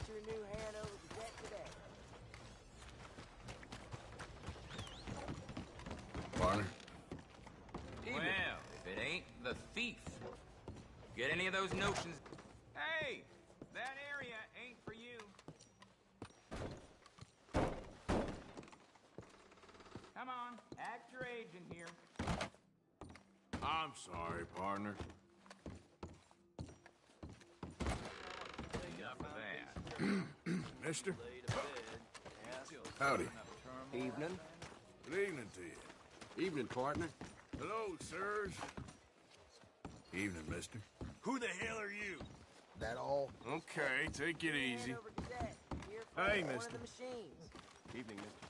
your new Hanover Gazette today. Partner? Well, if it ain't the thief. Get any of those notions? Hey, that area ain't for you. Come on, act your age in here. I'm sorry, partner. Enough of that. Mister? Howdy. Evening. Good evening to you. Evening, partner. Hello, sirs. Evening, mister. Who the hell are you? That all? Okay, take it easy. Hanover Gazette. Here for Hey, one mister. of the machines. Evening, mister.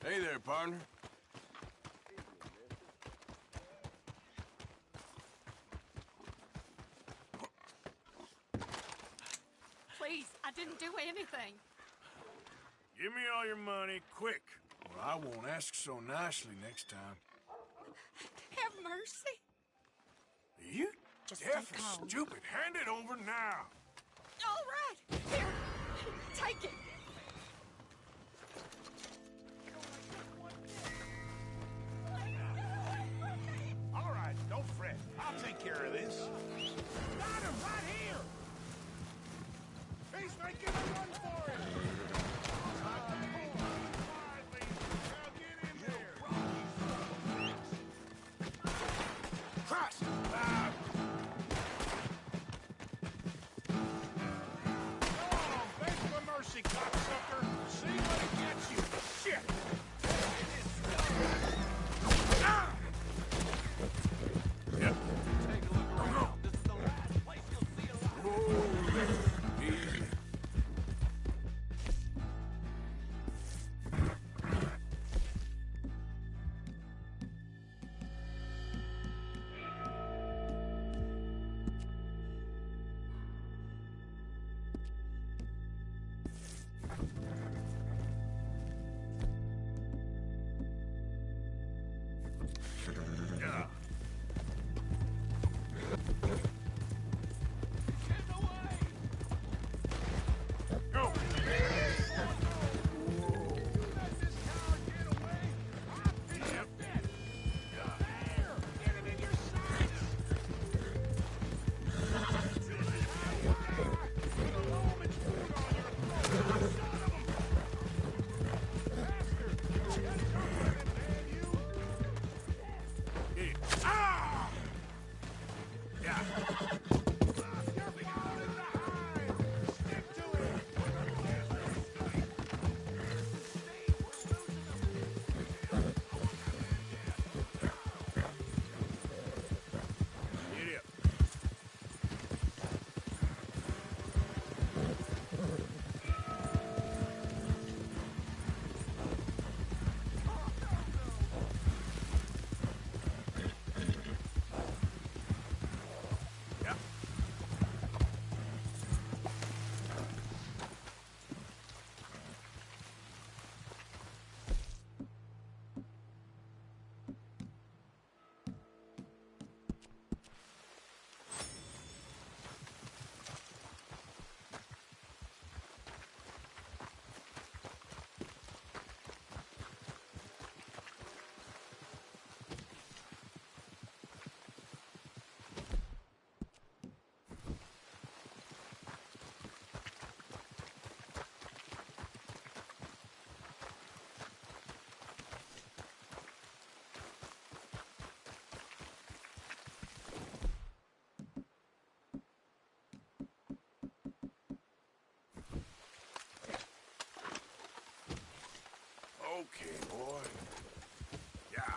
Hey there, partner. Please, I didn't do anything. Give me all your money, quick, or I won't ask so nicely next time. Have mercy. You Just deaf stay or calm. stupid? Hand it over now. All right. Here. Take it. All right, don't fret. I'll take care of this. Got him right here! He's making a run for it! Now get in there! Crash! Oh, beg for mercy, cocksucker! See what it gets you! Shit! Ah! Yep. Take a look around. This is the last place you'll see alive. Easy. Yeah. Go! Ah! Yeah. Giddy up. Yeah. Okay, boy. Yeah.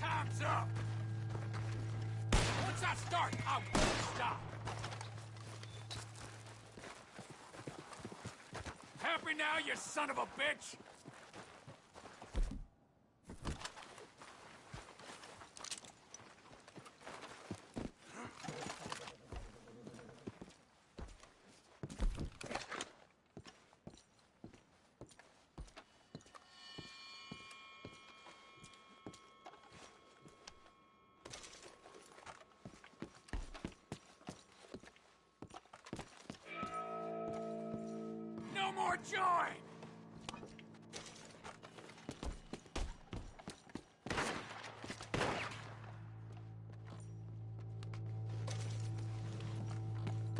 Time's up! Once I start, I won't stop! Happy now, you son of a bitch? No more join!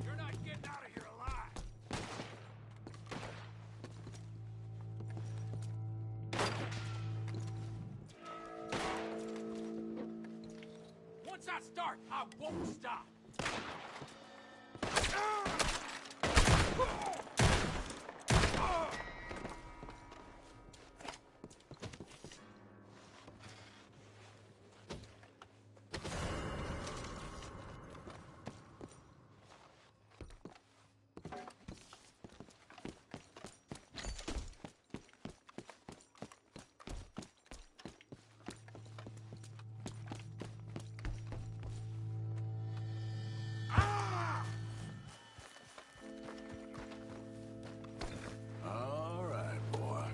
You're not getting out of here alive! Once I start, I won't stop! All right, boy.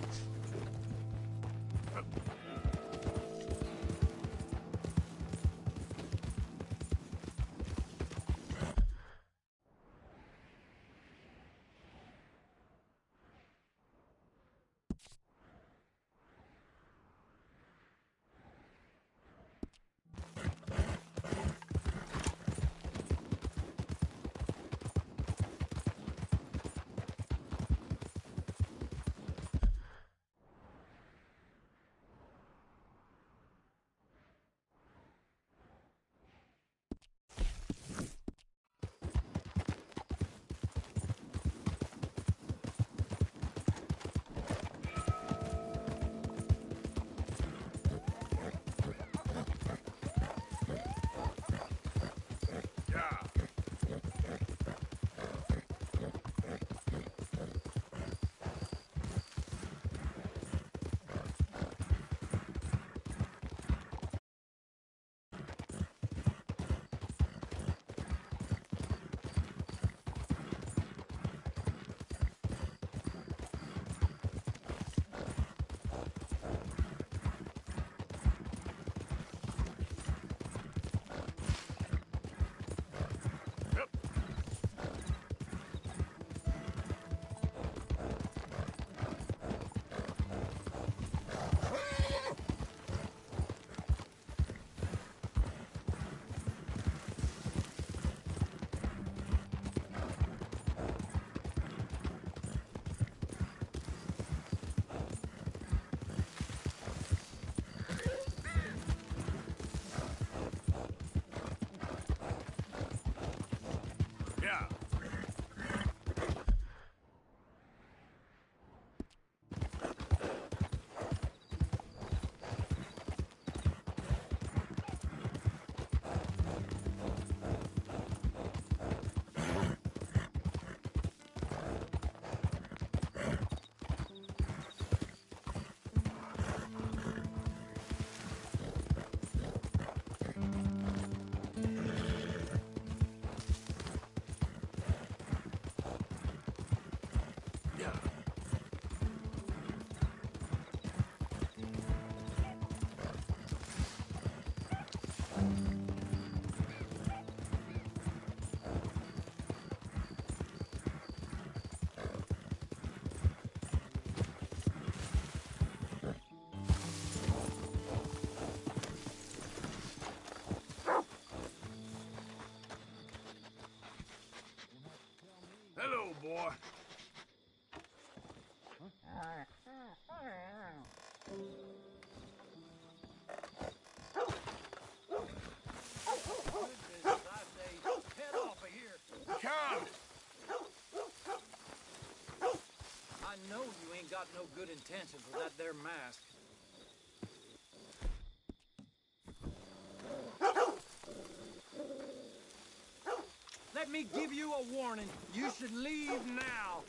Yeah. Hello, boy. Come! I know you ain't got no good intentions with that there mask. Let me give you a warning. You should leave now.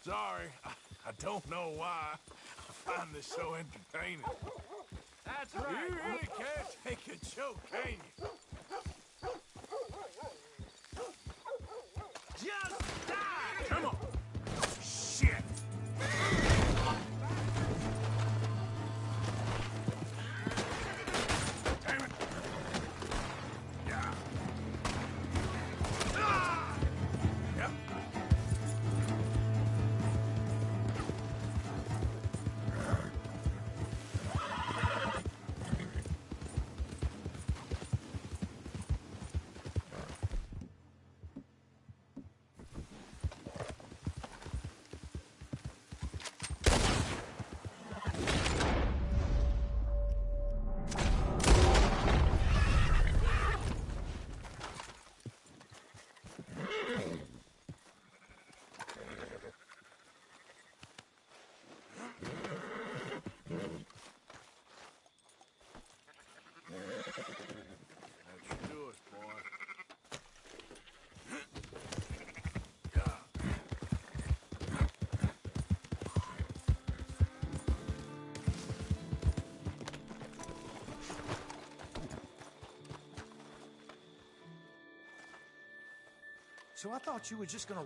Sorry, I don't know why. I find this so entertaining. That's You right. really can't take a joke, can you? Just die! Come on! Shit! Damn it! Yeah. Ah! Yep. That should do us, boy. So I thought you were just gonna...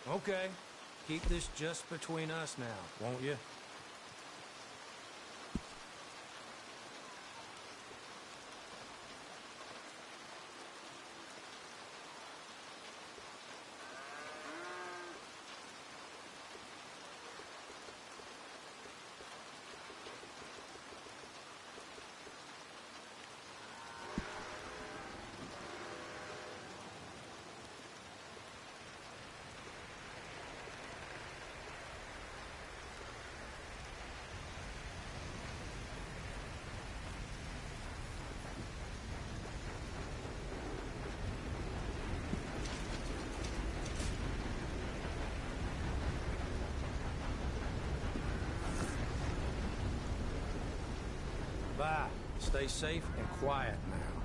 Okay. Keep this just between us now, won't you? Bye. Stay safe and quiet now.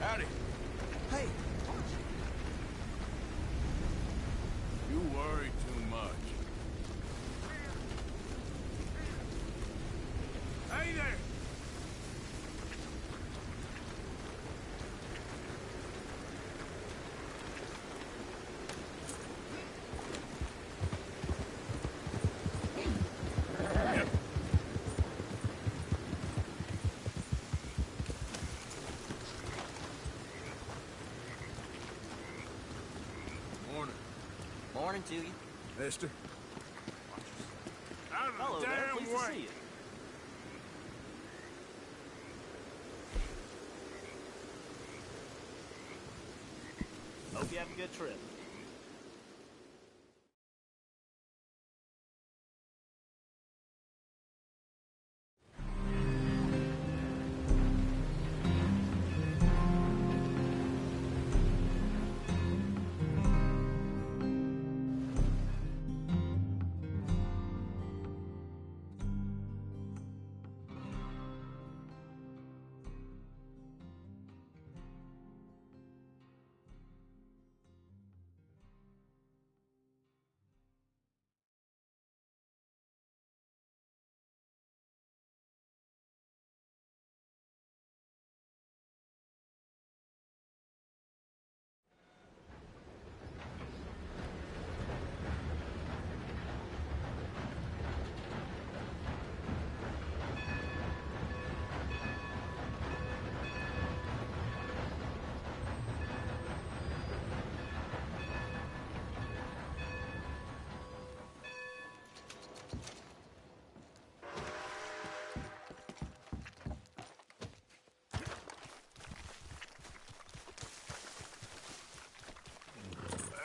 Howdy. Hey, You worry too much. Hey there! Yep. Morning, morning to you. mister. Out of Hello the there, damn pleased way. to see you. Hope you have a good trip.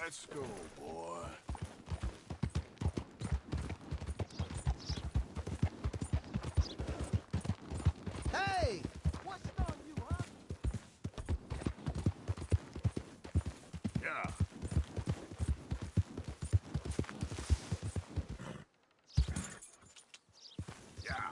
Let's go, boy. Hey! What's it on you, huh? Yeah. Yeah.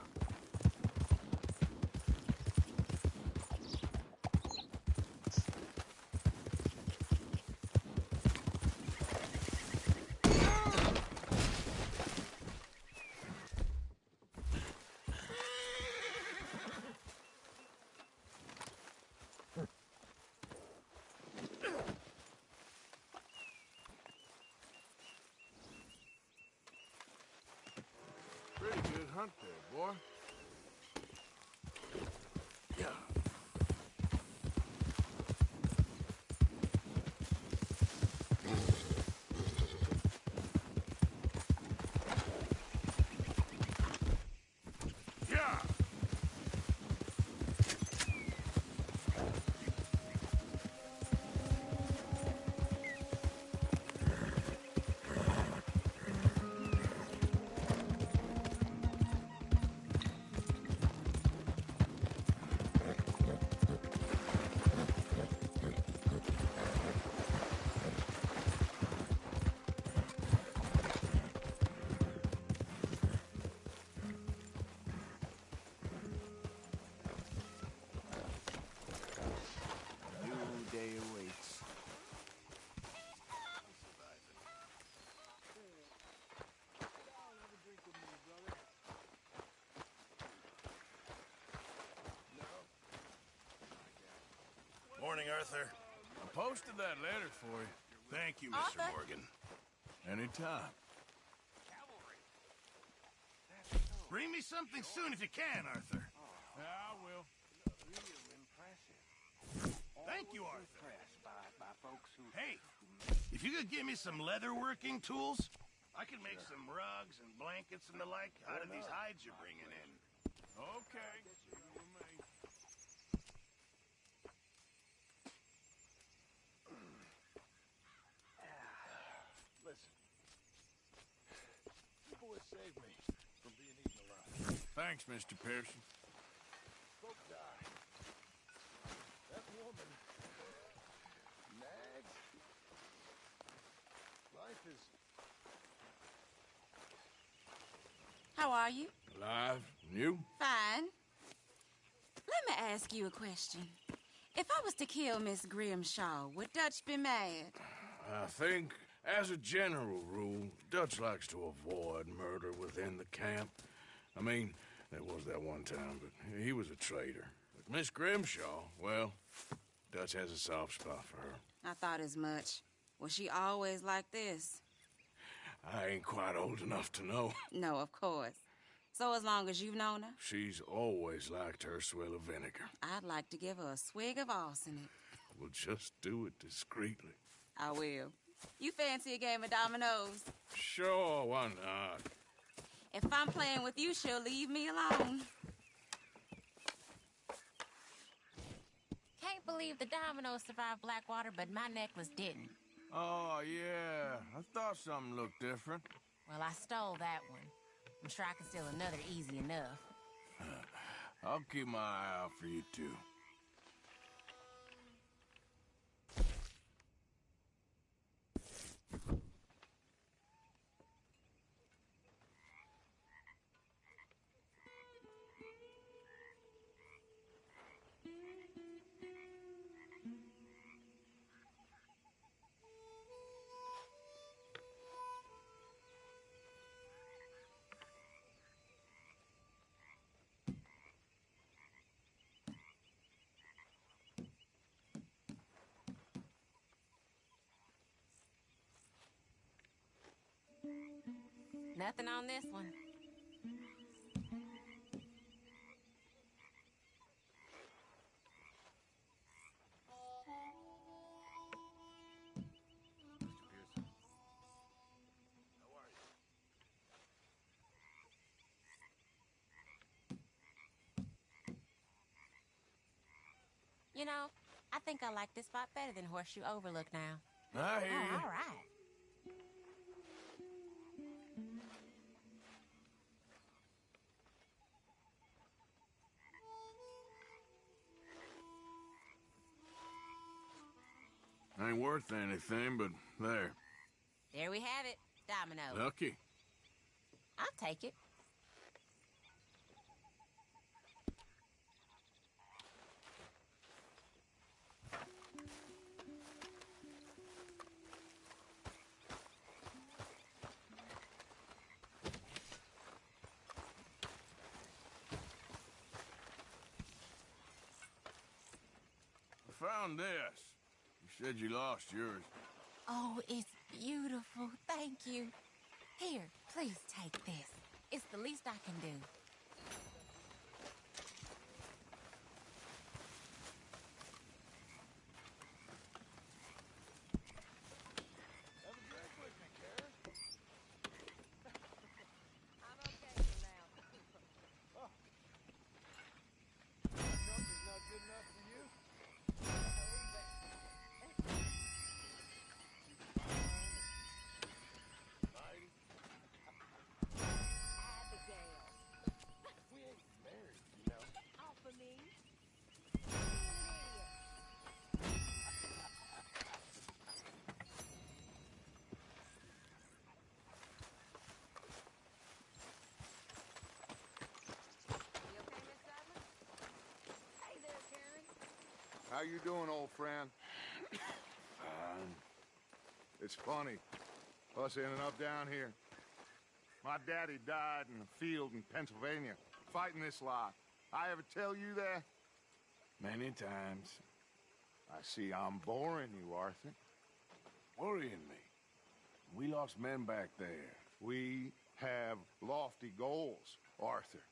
front there, boy. Yeah. Yeah. New day awaits. Morning, Arthur. I posted that letter for you. Thank you, Mr. Arthur? Morgan. Anytime. Bring me something soon if you can, Arthur. Yeah, I will. Thank you, Arthur. Hey, if you could give me some leatherworking tools, I can make some rugs and blankets and the like out of these hides you're bringing in. Okay. You and me. Listen, you boys saved me from being eaten alive. Thanks, Mr. Pearson. Folk die. That woman, nags. Life is... How are you? Alive? And you? Fine. Let me ask you a question. If I was to kill Miss Grimshaw, would Dutch be mad? I think, as a general rule, Dutch likes to avoid murder within the camp. I mean, there was that one time, but he was a traitor. But Miss Grimshaw, well, Dutch has a soft spot for her. I thought as much. Was she always like this? I ain't quite old enough to know. No, of course. So as long as you've known her, She's always liked her swill of vinegar. I'd like to give her a swig of arsenic. We'll just do it discreetly. I will. You fancy a game of dominoes? Sure, why not? If I'm playing with you, she'll leave me alone. Can't believe the dominoes survived Blackwater, but my necklace didn't. Oh, yeah. I thought something looked different. Well, I stole that one. I'm sure I can steal another easy enough. I'll keep my eye out for you, too. Nothing on this one. You know, I think I like this spot better than Horseshoe Overlook now. I hear you. All right. Ain't worth anything, but there. There we have it. Domino. Lucky. I'll take it. I found this. You said you lost yours. Oh, it's beautiful. Thank you. Here, please take this. It's the least I can do. How you doing, old friend? Fine. It's funny, us ending up down here. My daddy died in a field in Pennsylvania, fighting this lot. I ever tell you that? Many times. I see I'm boring you, Arthur. Worrying me. We lost men back there. We have lofty goals, Arthur.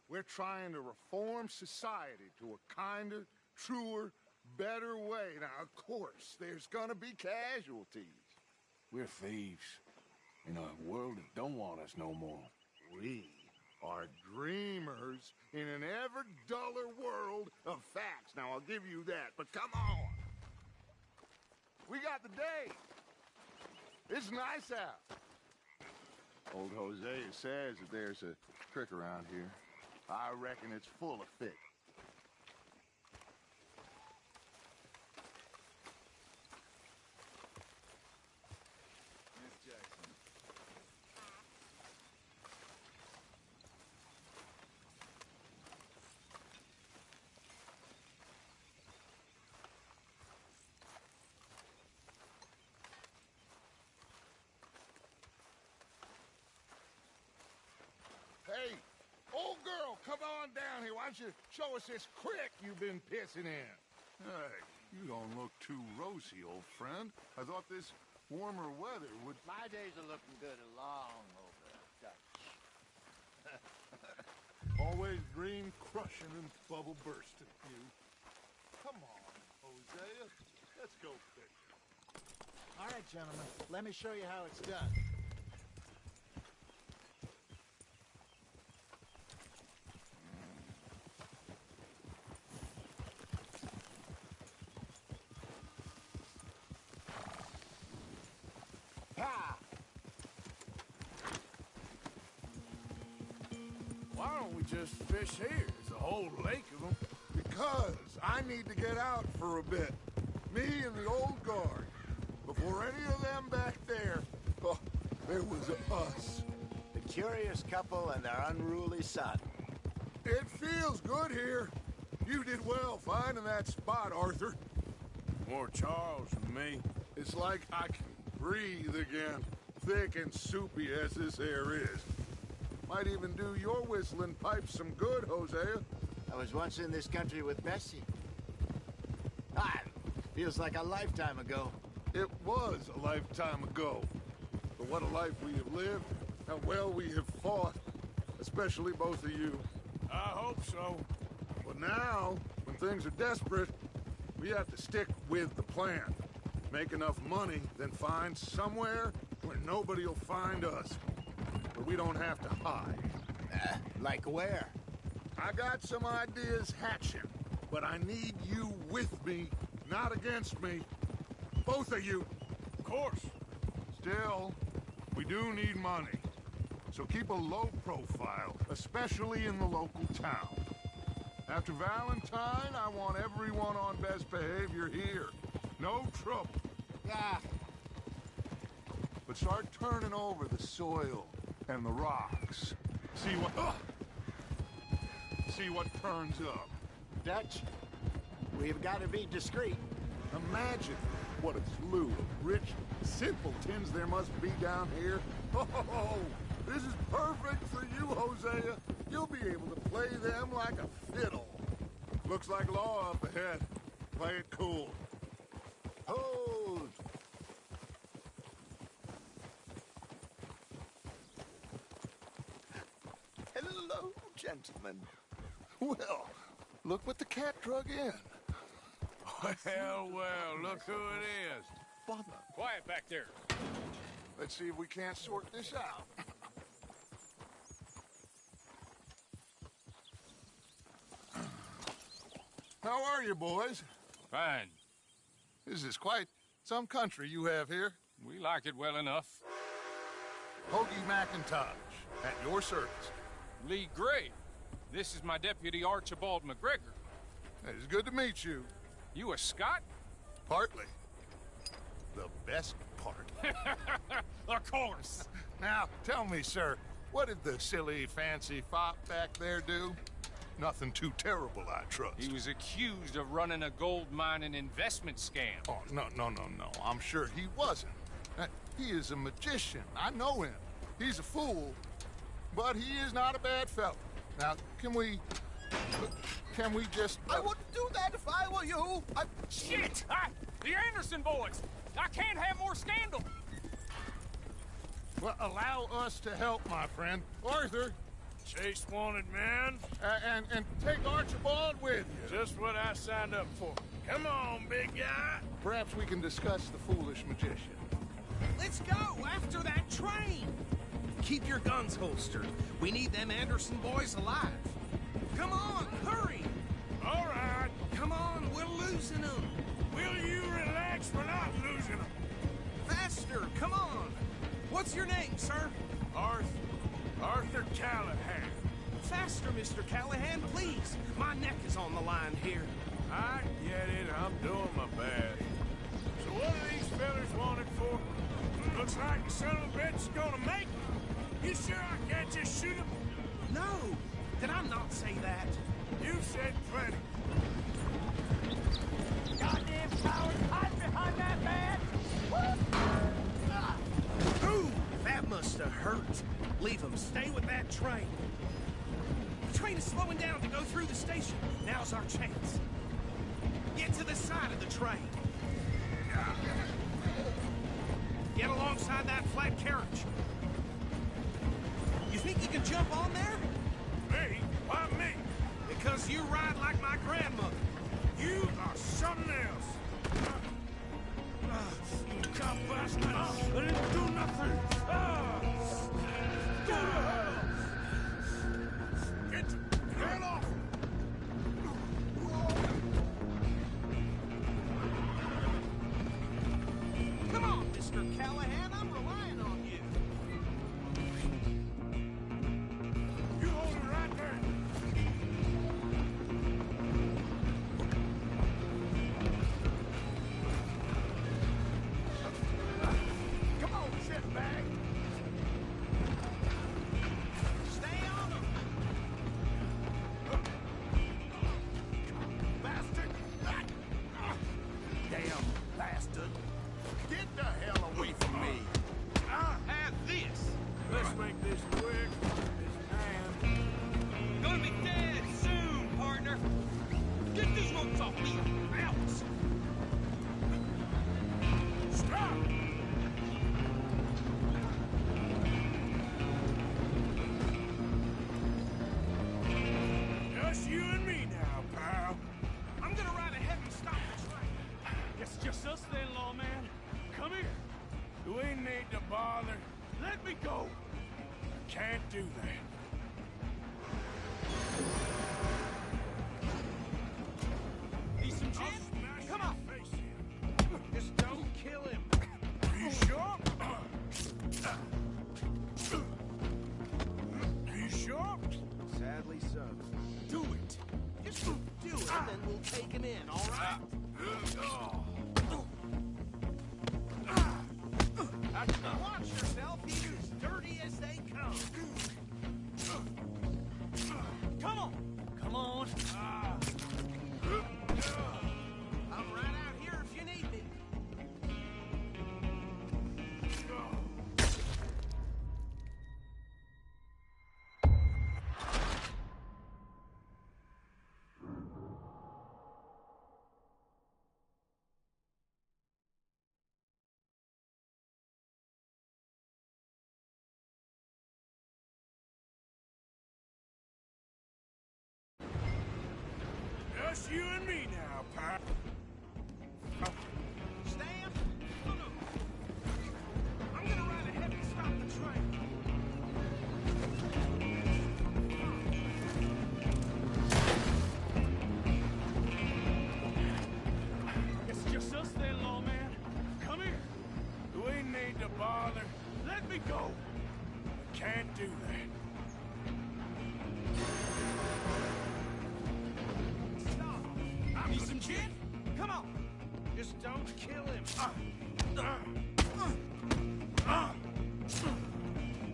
We're trying to reform society to a kinder, truer, better way. Now, of course, there's gonna be casualties. We're thieves in a world that don't want us no more. We are dreamers in an ever duller world of facts. Now, I'll give you that, but come on. We got the day. It's nice out. Old Hosea says that there's a trick around here. I reckon it's full of fish. Hey, old girl, come on down here. Why don't you show us this creek you've been pissing in? Hey, you don't look too rosy, old friend. I thought this warmer weather would... My days are looking good along over Dutch. Always dream crushing and bubble bursting, you. Come on, Hosea. Let's go fishing. All right, gentlemen. Let me show you how it's done. Why don't we just fish here? There's a whole lake of them. Because I need to get out for a bit. Me and the old guard. Before any of them back there, oh, there was us. The curious couple and their unruly son. It feels good here. You did well finding that spot, Arthur. More Charles than me. It's like I can breathe again, thick and soupy as this air is. Might even do your whistling pipes some good, Hosea. I was once in this country with Bessie. Feels like a lifetime ago. It was a lifetime ago. But what a life we have lived, how well we have fought, especially both of you. I hope so. But now, when things are desperate, we have to stick with the plan. Make enough money, then find somewhere where nobody will find us. Where we don't have to hide. Like where? I got some ideas hatching, but I need you with me, not against me. Both of you. Of course. Still, we do need money. So keep a low profile, especially in the local town. After Valentine, I want everyone on best behavior here. No trouble. But start turning over the soil and the rocks. See what turns up. Dutch, we've got to be discreet. Imagine what a slew of rich simpletons there must be down here. Oh, this is perfect for you, Hosea. You'll be able to play them like a fiddle. Looks like law up ahead. Play it cool. Hold! gentlemen. Well, look what the cat drug in. Well, look who it is. Bother. Quiet back there. Let's see if we can't sort this out. How are you, boys? Fine. This is quite some country you have here. We like it well enough. Hoagie McIntosh, at your service. Lee Gray. This is my deputy Archibald McGregor. It's good to meet you. You a Scot? Partly. The best part. Of course. Now, tell me, sir, what did the silly, fancy fop back there do? Nothing too terrible, I trust. He was accused of running a gold mining investment scam. Oh, no. I'm sure he wasn't. He is a magician. I know him. He's a fool, but he is not a bad fellow. Now, can we just... I wouldn't do that if I were you. Shit! The Anderson boys! I can't have more scandal! Well, allow us to help, my friend. Arthur, Chase wanted man. and take Archibald with you. Just what I signed up for. Come on, big guy. Perhaps we can discuss the foolish magician. Let's go after that train. Keep your guns holstered. We need them Anderson boys alive. Come on, hurry. All right. Come on, we're losing them. Will you relax? We're not losing them. Faster, come on. What's your name, sir? Arthur Callahan. Faster, Mr. Callahan, please. My neck is on the line here. I get it. I'm doing my best. So what are these fellas wanted for? Looks like the son of a bitch is gonna make me. You sure I can't just shoot him? No, did I not say that? You said plenty. Goddamn coward, hide behind that man! Ooh, that must have hurt. Leave him. Stay with that train. The train is slowing down to go through the station. Now's our chance. Get to the side of the train. Get alongside that flat carriage. You think you can jump on there? Me? Why me? Because you ride like my grandmother. You are something else. You cop bastard. I didn't do nothing. Go to hell. Get off. Come on, Mr. Callahan, I'm relying on you. You hold it right there. Come on, shitbag. Stay on him. Bastard. Damn bastard. Get the hell away from me. Have this. Let's make this quick. This man. Gonna be dead soon, partner. Get these ropes off me. Out. Stop. Just you and me now, pal. I'm gonna ride ahead and stop the train. It's just us then, lawman. Come here. Do we need to bother? Let me go. Can't do that. Need some gin? Come on. Face him. Just don't kill him. Are you sure? Are you sure? Sadly so. Do it. Just do it, and then we'll take him in, all right? Watch yourself. He's as dirty as they come. Come on. Come on. I'm right out here if you need me. just you and me now, pal. Stan? No, no. I'm gonna ride ahead and stop the train. It's just us then, lawman. Come here. Do we need to bother? Let me go. Can't do that. Stop. Need some gin? Come on. Just don't kill him.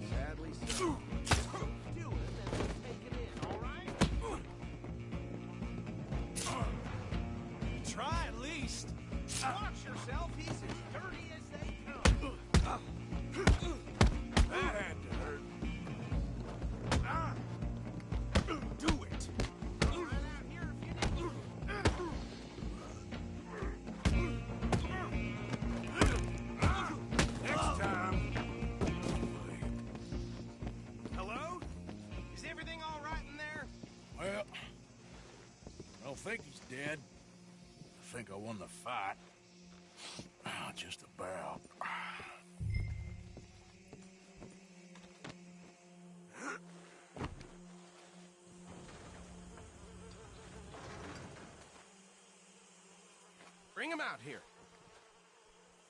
Sadly, so. Do it and we'll take it in, all right? Try at least. Watch yourself. He's as dirty as they come. That had to hurt. Do it. I'll run out here if you need. Next time. Hello? Is everything all right in there? Well, I don't think he's dead. I think I won the fight. Just about. Bring him out here.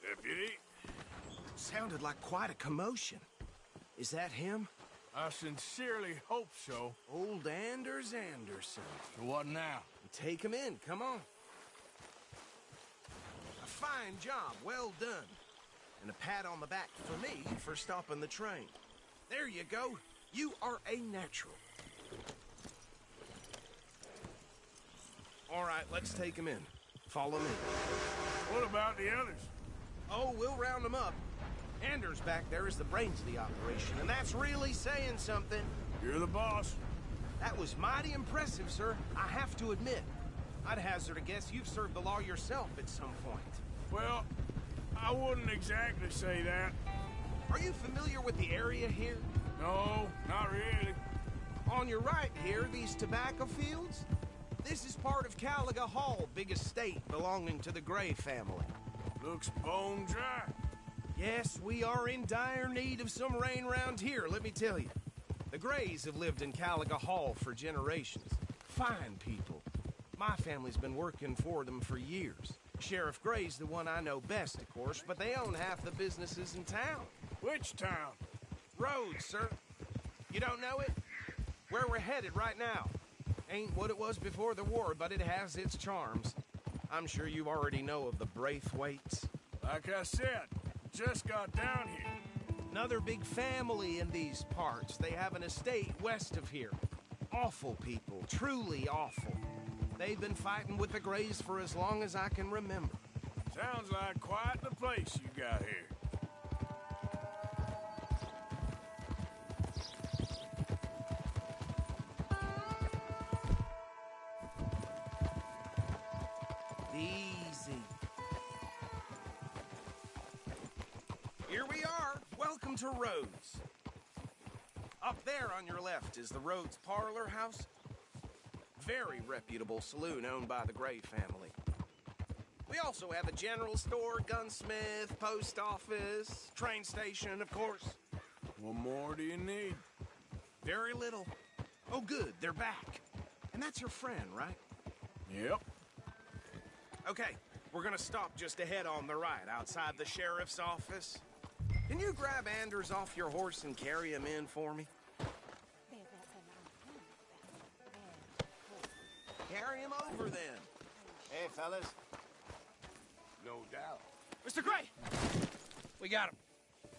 Deputy, Sounded like quite a commotion. Is that him? I sincerely hope so. Old Anders Anderson. So what now? Take him in, come on. A fine job, well done. And a pat on the back for me for stopping the train. There you go. You are a natural. All right, let's take him in. Follow me. What about the others? Oh, we'll round them up. Anders back there is the brains of the operation, and that's really saying something. You're the boss. That was mighty impressive, sir. I have to admit. I'd hazard a guess you've served the law yourself at some point. Well, I wouldn't exactly say that. Are you familiar with the area here? No, not really. On your right here, these tobacco fields? This is part of Caliga Hall, big estate belonging to the Gray family. Looks bone dry. Yes, we are in dire need of some rain round here, let me tell you. The Grays have lived in Caliga Hall for generations. Fine people. My family's been working for them for years. Sheriff Gray's the one I know best, of course, but they own half the businesses in town. Which town? Rhodes, sir. You don't know it? Where we're headed right now. Ain't what it was before the war, but it has its charms. I'm sure you already know of the Braithwaites. Like I said, just got down here. Another big family in these parts. They have an estate west of here. Awful people, truly awful. They've been fighting with the Grays for as long as I can remember. Sounds like quite the place you got here. Easy. Here we are. Welcome to Rhodes. Up there on your left is the Rhodes Parlor House. Very reputable saloon owned by the Gray family. We also have a general store, gunsmith, post office, train station, of course. What more do you need? Very little. Oh, good, they're back. And that's your friend, right? Yep. Okay, we're gonna stop just ahead on the right, outside the sheriff's office. Can you grab Anders off your horse and carry him in for me? Carry him over, then. Hey, fellas. No doubt. Mr. Gray! We got him.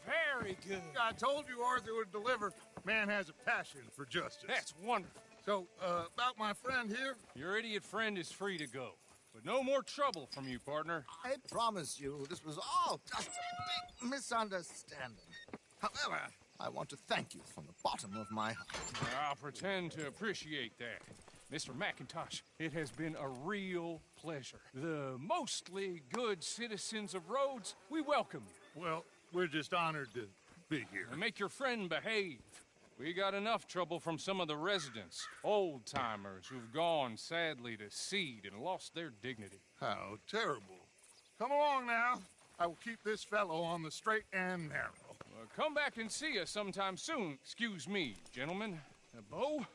Very good. I told you Arthur would deliver. Man has a passion for justice. That's wonderful. So, about my friend here? Your idiot friend is free to go. But no more trouble from you, partner. I promise you, this was all just a big misunderstanding. However, I want to thank you from the bottom of my heart. I'll pretend to appreciate that. Mr. McIntosh, it has been a real pleasure. The mostly good citizens of Rhodes, we welcome you. Well, we're just honored to be here. And make your friend behave. We got enough trouble from some of the residents, old-timers who've gone, sadly, to seed and lost their dignity. How terrible. Come along now. I will keep this fellow on the straight and narrow. Come back and see us sometime soon. Excuse me, gentlemen. Bo,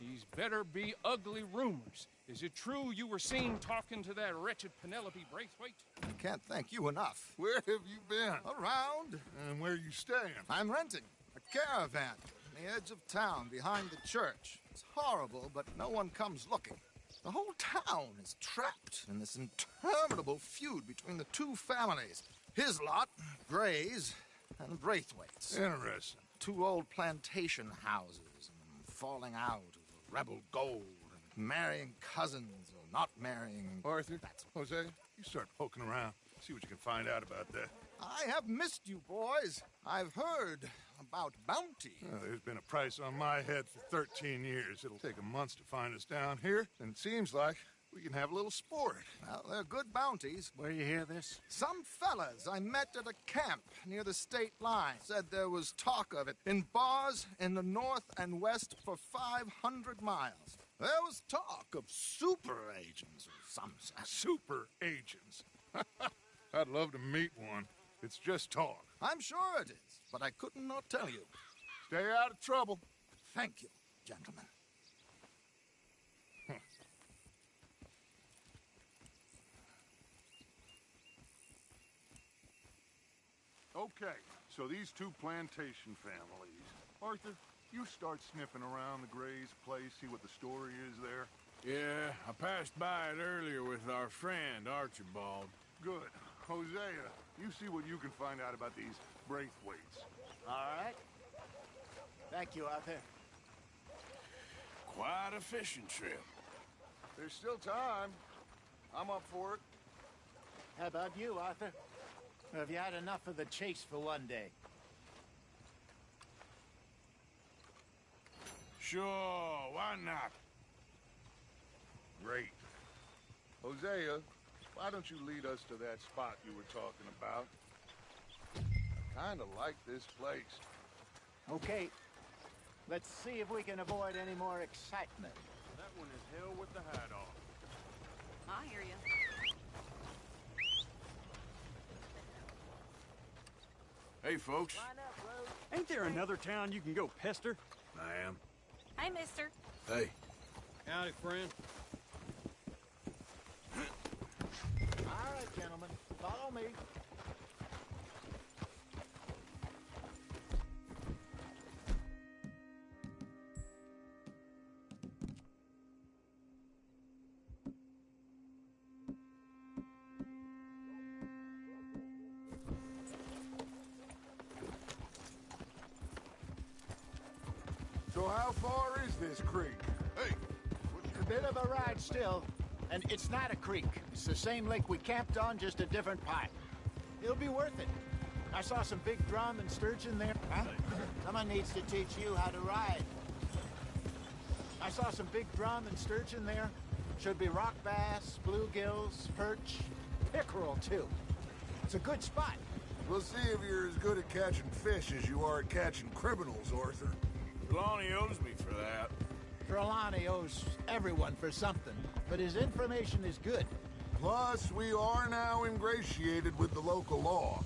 these better be ugly rumors. Is it true you were seen talking to that wretched Penelope Braithwaite? I can't thank you enough. Where have you been? Around. And where you staying? I'm renting a caravan on the edge of town behind the church. It's horrible, but no one comes looking. The whole town is trapped in this interminable feud between the two families. His lot, Gray's, and Braithwaite's. Interesting. Two old plantation houses, and falling out over rebel gold, and marrying cousins or not marrying. Arthur, Jose, you start poking around. See what you can find out about that. I have missed you, boys. I've heard about bounty. There's been a price on my head for 13 years. It'll take a month to find us down here, and it seems like we can have a little sport. Well, they're good bounties. Where you hear this? Some fellas I met at a camp near the state line said there was talk of it in bars in the north and west for 500 miles. There was talk of super agents or some such. Super agents. I'd love to meet one. It's just talk. I'm sure it is, but I couldn't not tell you. Stay out of trouble. Thank you, gentlemen. Okay, so these two plantation families. Arthur, you start sniffing around the Gray's place, see what the story is there. Yeah, I passed by it earlier with our friend, Archibald. Good. Hosea, you see what you can find out about these Braithwaites. All right. Thank you, Arthur. Quite a fishing trip. There's still time. I'm up for it. How about you, Arthur? Or have you had enough of the chase for one day? Sure, why not? Great. Hosea, why don't you lead us to that spot you were talking about? I kind of like this place. Okay. Let's see if we can avoid any more excitement. That one is hell with the hat off. I hear you. Hey, folks. Ain't there another town you can go pester? I am. Hey, mister. Hey. Howdy, friend. All right, gentlemen. Follow me. So how far is this creek? Hey. It's a bit of a ride still. And it's not a creek. It's the same lake we camped on, just a different part. It'll be worth it. I saw some big drum and sturgeon there. Huh? Someone needs to teach you how to ride. I saw some big drum and sturgeon there. Should be rock bass, bluegills, perch, pickerel, too. It's a good spot. We'll see if you're as good at catching fish as you are at catching criminals, Arthur. Trelawney owes me for that. Trelawney owes everyone for something, but his information is good. Plus, we are now ingratiated with the local law.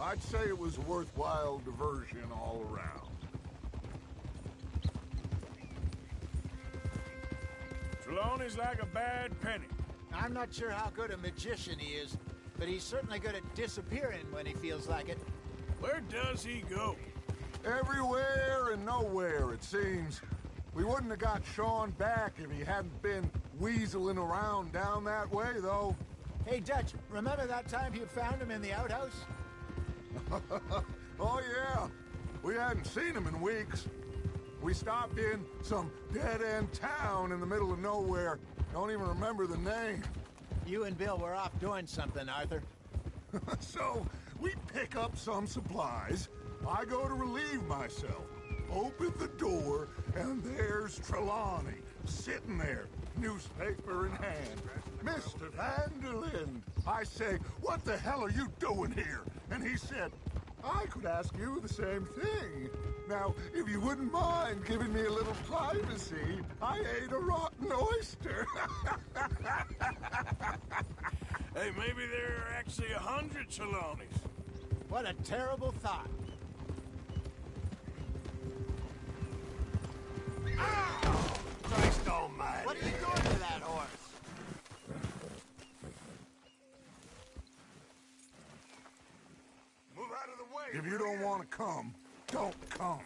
I'd say it was a worthwhile diversion all around. Trelawney's like a bad penny. I'm not sure how good a magician he is, but he's certainly good at disappearing when he feels like it. Where does he go? Everywhere and nowhere, it seems. We wouldn't have got Sean back if he hadn't been weaseling around down that way, though. Hey, Dutch, remember that time you found him in the outhouse? Oh, yeah. We hadn't seen him in weeks. We stopped in some dead-end town in the middle of nowhere. Don't even remember the name. You and Bill were off doing something, Arthur. So, we pick up some supplies. I go to relieve myself. Open the door, and there's Trelawney, sitting there, newspaper in hand. Mr. Vanderlyn. I say, what the hell are you doing here? And he said, I could ask you the same thing. Now, if you wouldn't mind giving me a little privacy, I ate a rotten oyster. Hey, maybe there are actually 100 Trelawneys. What a terrible thought. Christ almighty. What are you doing to that horse? Move out of the way. If you don't want to come, don't come.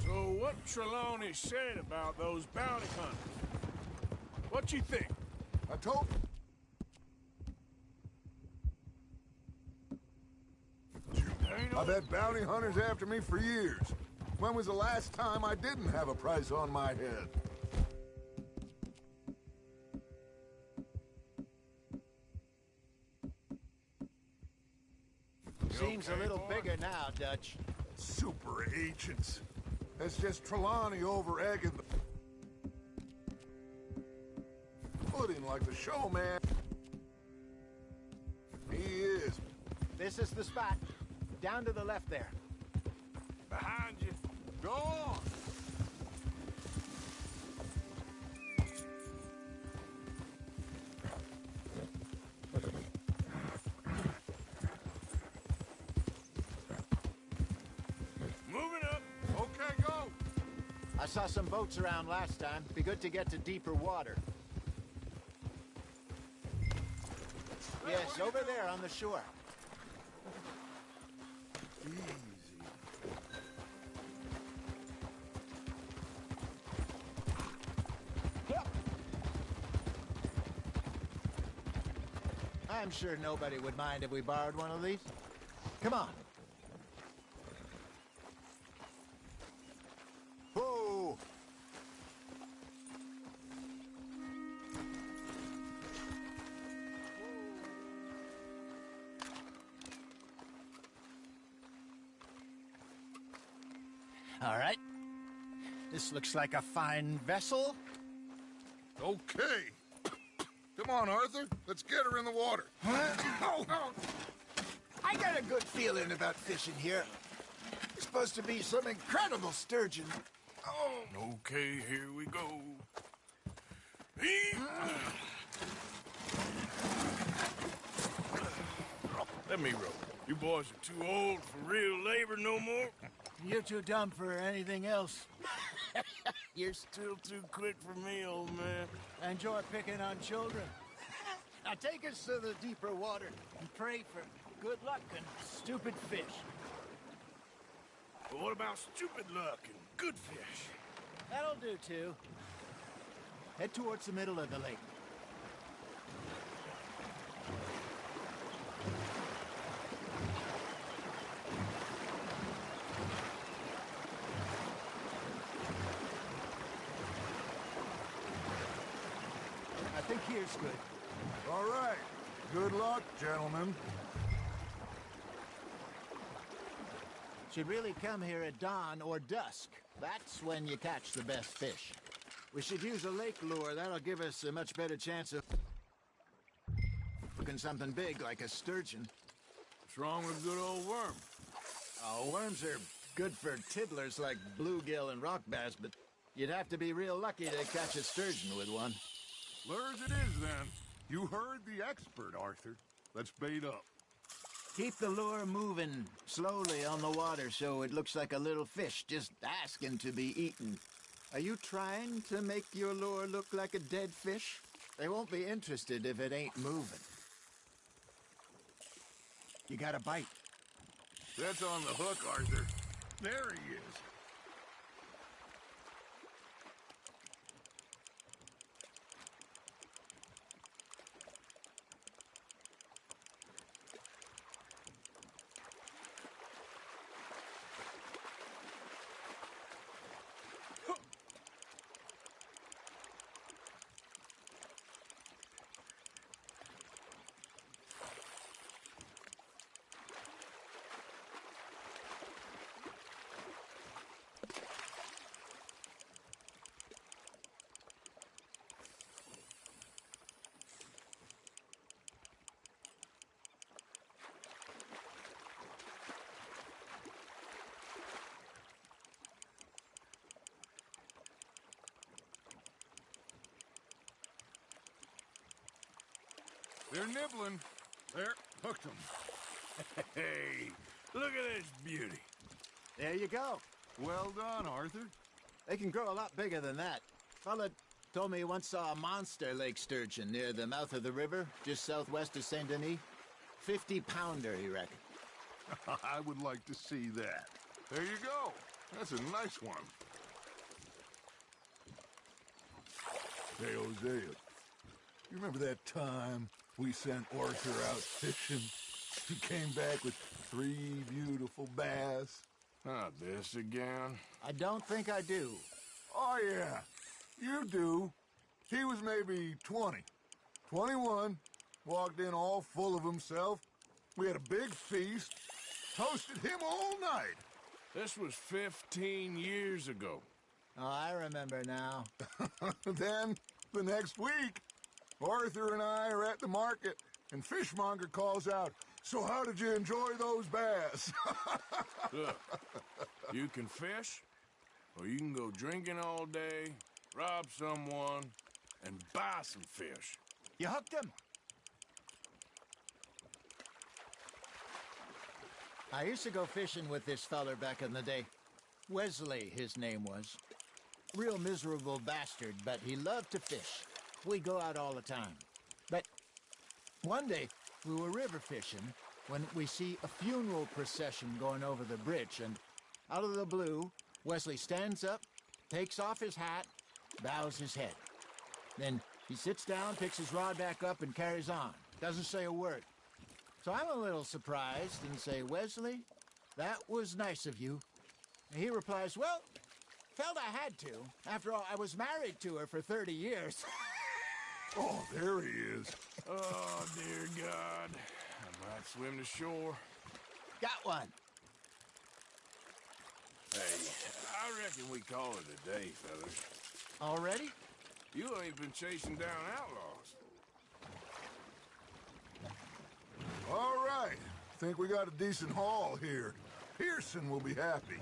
So what Trelawney said about those bounty hunters? What you think? I told... I've had bounty hunters after me for years. When was the last time I didn't have a price on my head? Seems a little bigger now, Dutch. Super agents. That's just Trelawney over-egging the... pudding like the showman. He is. This is the spot. Down to the left there. Behind you. Go on. Moving up. Okay, go. I saw some boats around last time. Be good to get to deeper water. Yes, over there on the shore. Easy. I'm sure nobody would mind if we borrowed one of these. Come on. Whoa! All right. This looks like a fine vessel. Okay. Come on, Arthur. Let's get her in the water. Oh. I got a good feeling about fishing here. It's supposed to be some incredible sturgeon. Oh. Okay, here we go. Let me row. You boys are too old for real labor no more. You're too dumb for anything else. You're still too quick for me, old man. I enjoy picking on children. Now take us to the deeper water and pray for good luck and stupid fish. But what about stupid luck and good fish? That'll do, too. Head towards the middle of the lake. I think here's good. All right. Good luck, gentlemen. Should really come here at dawn or dusk. That's when you catch the best fish. We should use a lake lure. That'll give us a much better chance of hooking something big like a sturgeon. What's wrong with good old worm? Oh, worms are good for tiddlers like bluegill and rock bass, but you'd have to be real lucky to catch a sturgeon with one. Lures it is, then. You heard the expert, Arthur. Let's bait up. Keep the lure moving slowly on the water so it looks like a little fish just asking to be eaten. Are you trying to make your lure look like a dead fish? They won't be interested if it ain't moving. You got a bite. That's on the hook, Arthur. There he is. They're nibbling. There, hooked them. Hey, look at this beauty. There you go. Well done, Arthur. They can grow a lot bigger than that. Fella told me he once saw a monster lake sturgeon near the mouth of the river, just southwest of Saint Denis. 50-pounder, he reckoned. I would like to see that. There you go. That's a nice one. Hey, Hosea, you remember that time we sent Arthur out fishing? He came back with 3 beautiful bass. Not this again. I don't think I do. Oh, yeah. You do. He was maybe 20. 21. Walked in all full of himself. We had a big feast. Toasted him all night. This was 15 years ago. Oh, I remember now. Then, the next week, Arthur and I are at the market, and Fishmonger calls out, "So how did you enjoy those bass?" Look, you can fish, or you can go drinking all day, rob someone, and buy some fish. You hooked him. I used to go fishing with this feller back in the day. Wesley, his name was. Real miserable bastard, but he loved to fish. We'd go out all the time. But one day, we were river fishing when we see a funeral procession going over the bridge, and out of the blue, Wesley stands up, takes off his hat, bows his head. Then he sits down, picks his rod back up, and carries on. Doesn't say a word. So I'm a little surprised and say, "Wesley, that was nice of you." And he replies, "Well, felt I had to. After all, I was married to her for 30 years. Oh, there he is. Oh, dear God. I might swim to shore. Got one. Hey, I reckon we call it a day, fellas. Already? You ain't been chasing down outlaws. All right. Think we got a decent haul here. Pearson will be happy.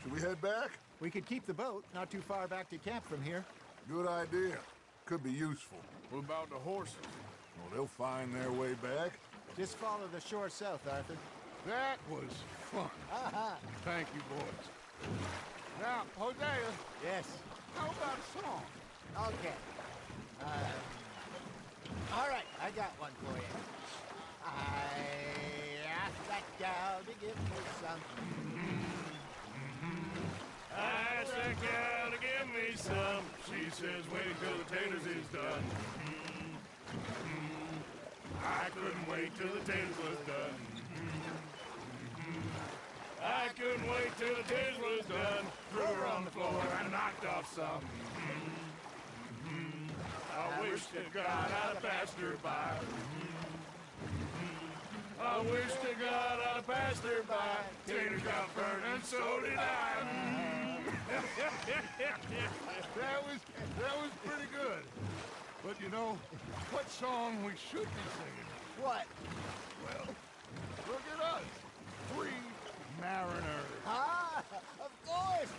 Should we head back? We could keep the boat not too far back to camp from here. Good idea. Could be useful. What about the horses? Well, they'll find their way back. Just follow the shore south, Arthur. That was fun. Thank you, boys. Now, Hosea. Yes. How about a song? Okay. All right, I got one for you. I asked that gal to give me some. I asked that gal to give me some. She says, wait till the taters is done. I couldn't wait till the taters was done. I couldn't wait till the taters was done. Threw her on the floor and knocked off some. I wish to God I'd passed her by. I wish to God I'd passed her by. Taters got burned and so did I. That was pretty good. But you know, what song we should be singing? What? Well, look at us. 3 mariners. Ah, of course.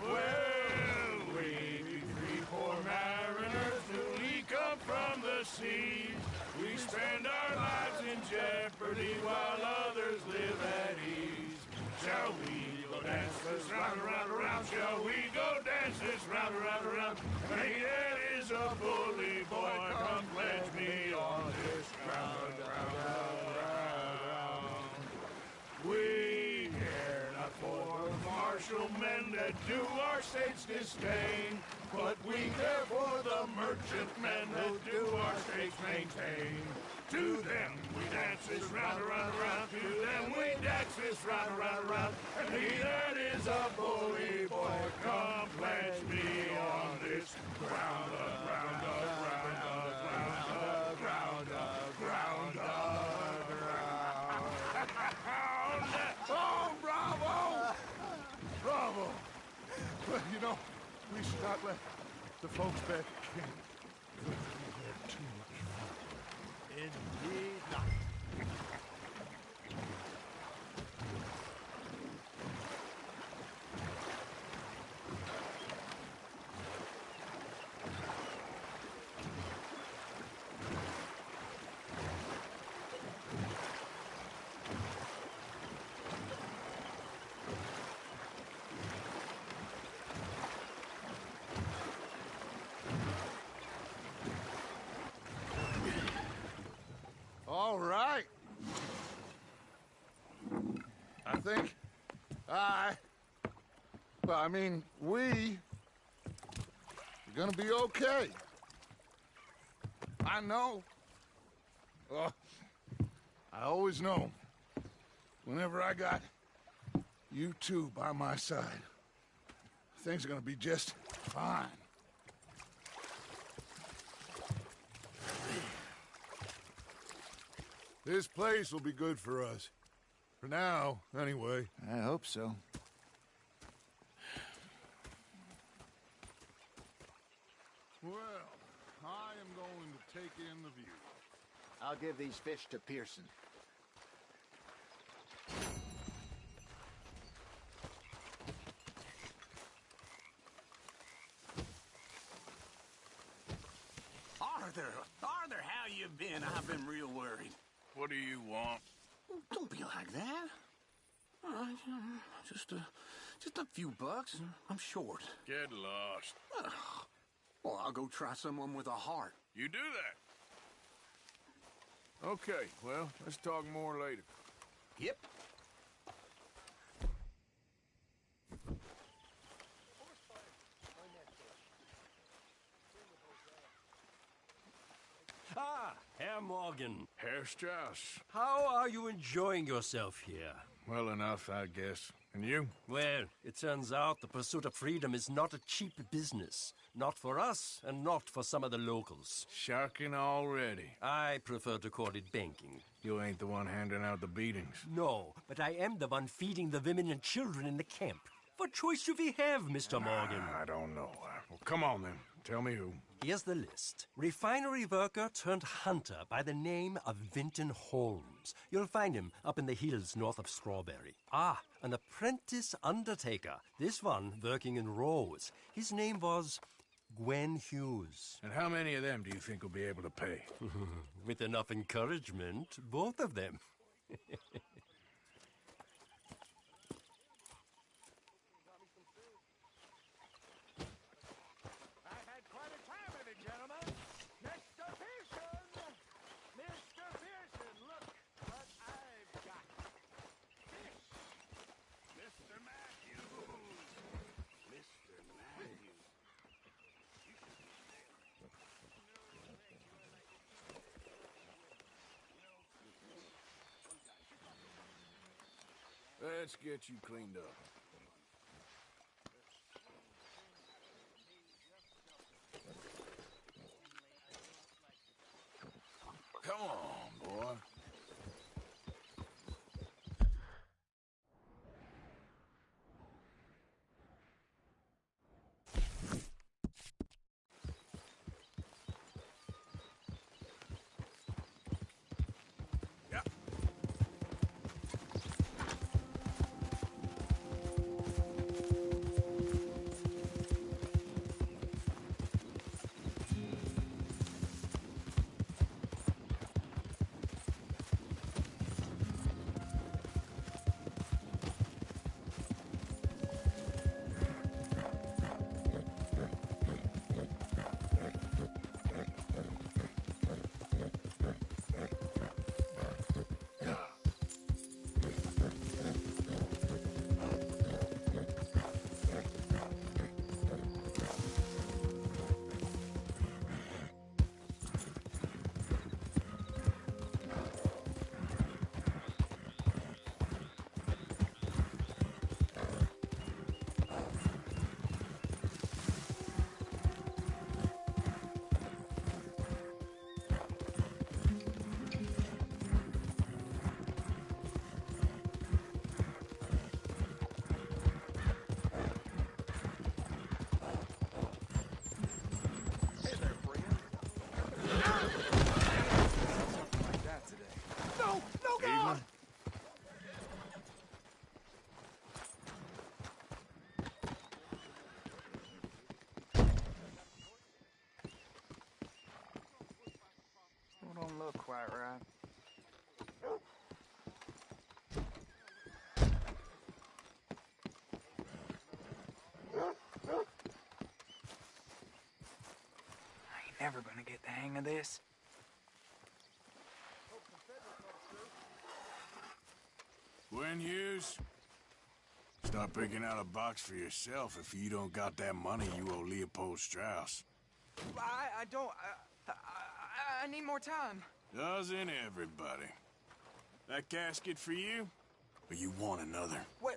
Well, we be 3 poor mariners newly come from the seas. We spend our lives in jeopardy while others live at ease. Shall we go dance this round, around, around? Shall we go dance this round, around, around? Hey, that is a bully boy, come pledge me on this ground, round. We care not for the martial men that do our state's disdain, but we care for the merchant men that do our state's maintain. To them we dance this round, around, around. To them we dance this round, around, around. And he that is a bully boy, come pledge me on this ground, ground, ground, ground, ground, ground, ground. Oh, bravo! Bravo! Well, you know, we should not let the folks back at camp. We had too much fun. Indeed not. think I mean, we're gonna be okay. I know. I always know. Whenever I got you two by my side, things are gonna be just fine. This place will be good for us. For now, anyway. I hope so. Well, I am going to take in the view. I'll give these fish to Pearson. Arthur, how you been? I've been real worried. What do you want? Don't be like that. All right, just a few bucks, and I'm short. Get lost. Well, I'll go try someone with a heart. You do that. Okay, well, let's talk more later. Yep. Ah, Herr Morgan. Herr Strauss. How are you enjoying yourself here? Well enough, I guess. And you? Well, it turns out the pursuit of freedom is not a cheap business. Not for us, and not for some of the locals. Sharking already. I prefer to call it banking. You ain't the one handing out the beatings. No, but I am the one feeding the women and children in the camp. What choice do we have, Mr. Morgan? I don't know. Well, come on then. Tell me who. Here's the list. Refinery worker turned hunter by the name of Vinton Holmes. You'll find him up in the hills north of Strawberry. Ah, an apprentice undertaker. This one working in Rose. His name was Gwen Hughes. And how many of them do you think will be able to pay? With enough encouragement, both of them. Let's get you cleaned up. Come on, boy. Don't look quite right. I ain't never gonna get the hang of this. Gwen Hughes? Start picking out a box for yourself if you don't got that money you owe Leopold Strauss. I don't... I need more time. Doesn't everybody? That casket for you? Or you want another? Wait.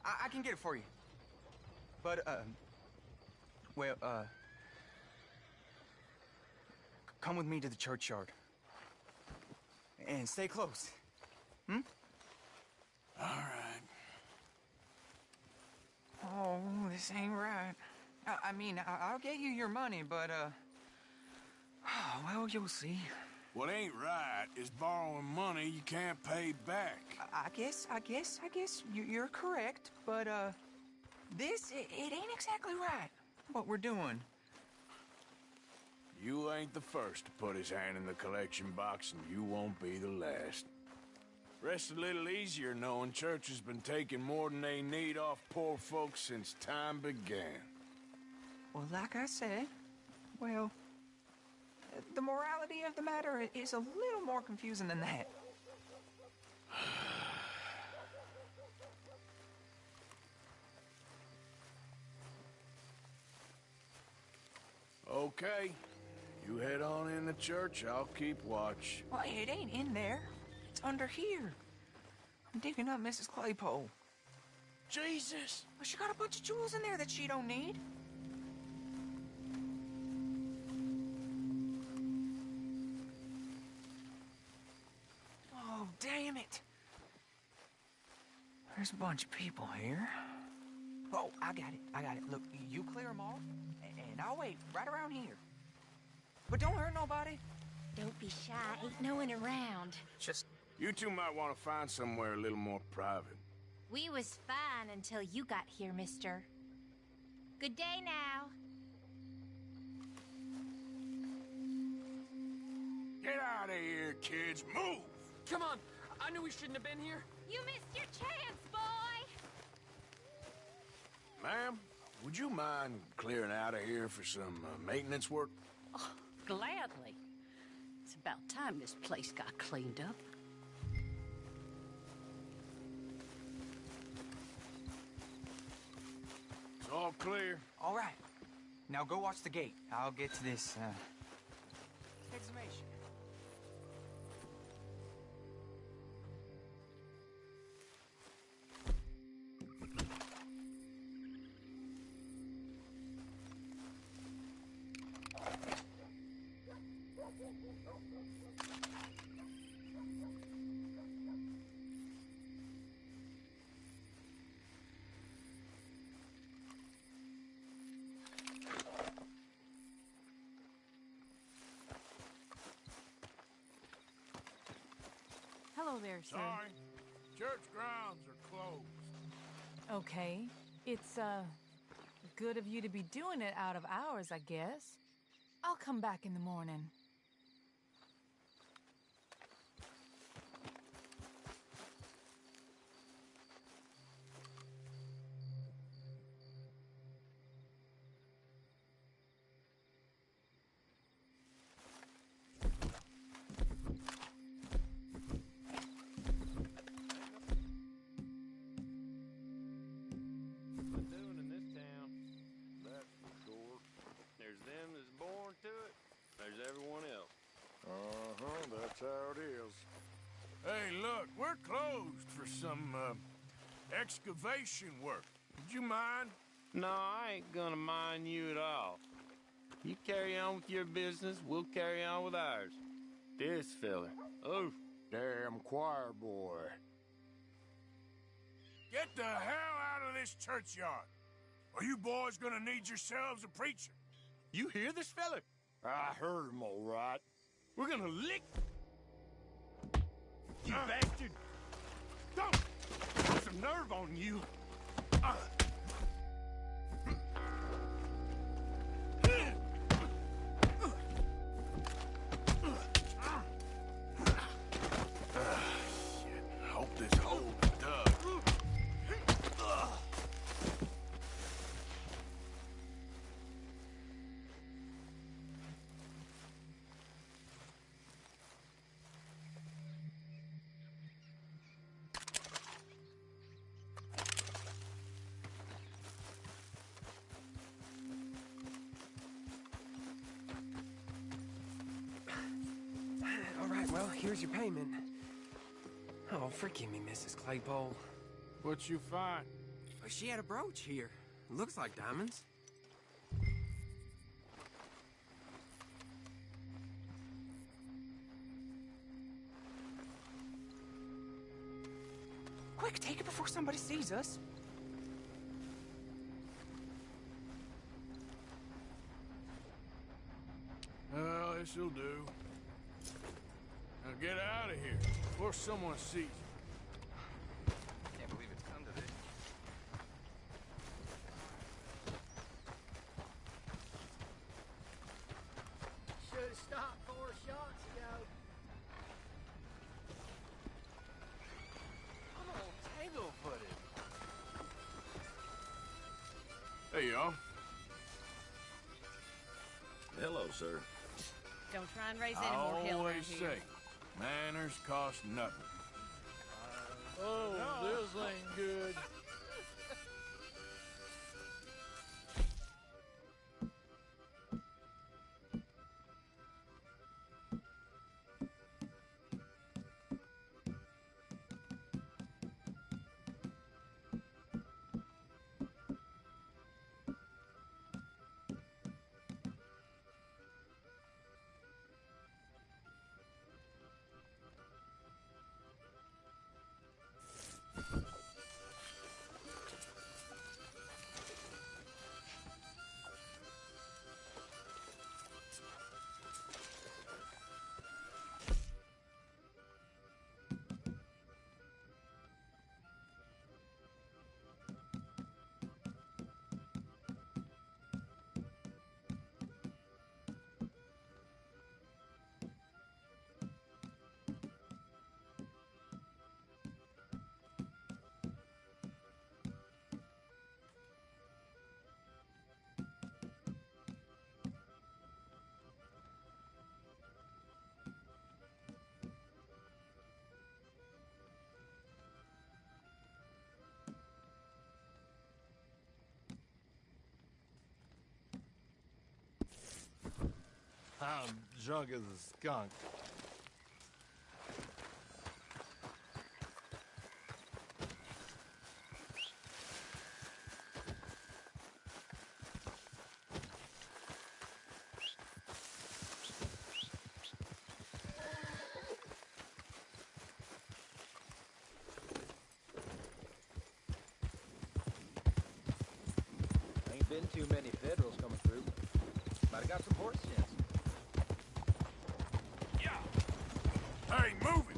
I can get it for you. But, well, come with me to the churchyard. And stay close. Hmm? All right. Oh, this ain't right. I mean, I'll get you your money, but, well, you'll see. What ain't right is borrowing money you can't pay back. I guess you're correct, but, this, it ain't exactly right, what we're doing. You ain't the first to put his hand in the collection box, and you won't be the last. Rest a little easier knowing church has been taking more than they need off poor folks since time began. Well, like I said, well, the morality of the matter is a little more confusing than that. Okay. You head on in the church, I'll keep watch. Well, it ain't in there. It's under here. I'm digging up Mrs. Claypole. Jesus! Well, she got a bunch of jewels in there that she don't need. Oh, damn it. There's a bunch of people here. Oh, I got it. Look, you clear them off, and I'll wait right around here. But don't hurt nobody. Don't be shy. Ain't no one around. Just... You two might want to find somewhere a little more private. We was fine until you got here, mister. Good day now. Get out of here, kids. Move! Come on. I knew we shouldn't have been here. You missed your chance, boy. Ma'am, would you mind clearing out of here for some maintenance work? Oh, gladly. It's about time this place got cleaned up. It's all clear. All right. Now go watch the gate. I'll get to this, exhumation. Hello there, sir. Sorry. Church grounds are closed. Okay. It's, good of you to be doing it out of hours, I guess. I'll come back in the morning. Everyone else. That's how it is. Hey, look, we're closed for some, excavation work. Would you mind? No, I ain't gonna mind you at all. You carry on with your business, we'll carry on with ours. This fella. Oh, damn choir boy. Get the hell out of this churchyard. Are you boys gonna need yourselves a preacher? You hear this fella? I heard him all right. We're gonna lick... You bastard! Don't! Got some nerve on you! Shit, hope this hole is dug. here's your payment. Oh, forgive me, Mrs. Claypole. What you find? She had a brooch here. Looks like diamonds. Quick, take it before somebody sees us. Well, this'll do. Now get out of here before someone sees you. Can't believe it's come to this. Should have stopped 4 shots ago. Oh, tangle-footed. There you are. Hello, sir. Don't try and raise any more hell around always here. say, manners cost nothing. Oh, this ain't good. I'm drunk as a skunk. Ain't been too many Federals coming through. Might have got some horse sense. Hey, move it!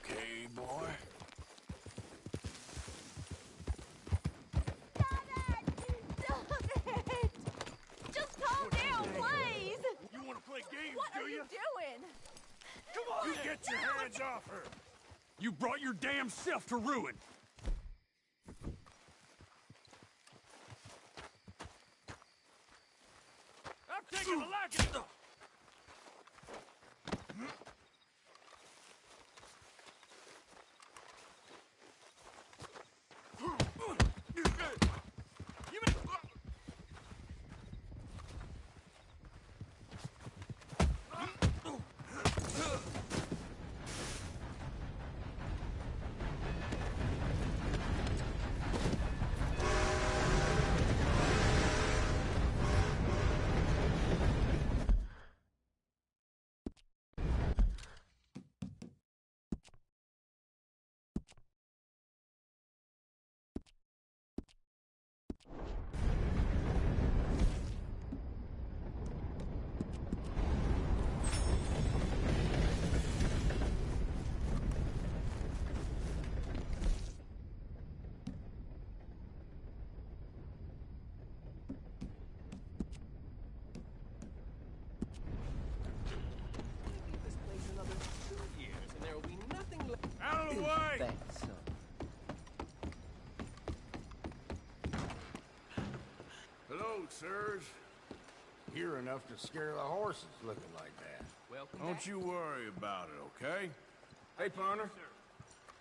Okay, boy. Just calm down, please! You want to play games, What do are you you? doing? Come on! You get your hands off her! You brought your damn self to ruin! I'm taking a liking! sirs. You're enough to scare the horses looking like that. Welcome Don't back. you worry about it, okay? Hey, partner.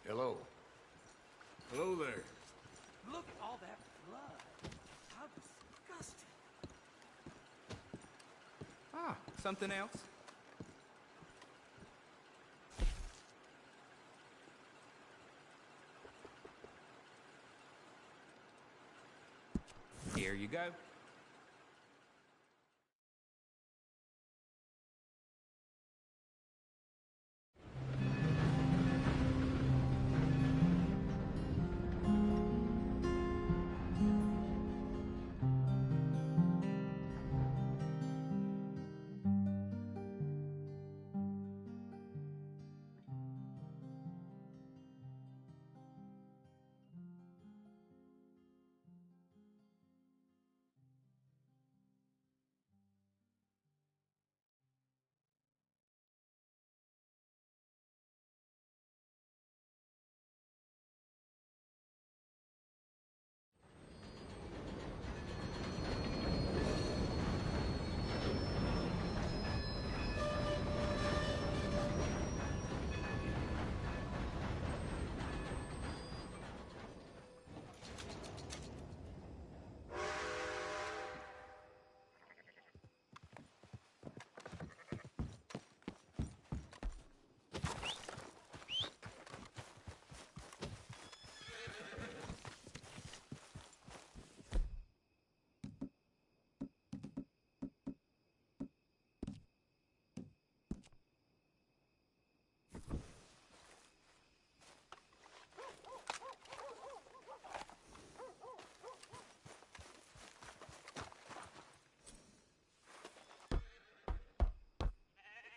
Hello. Hello there. Look at all that blood. How disgusting. Ah, something else? Here you go.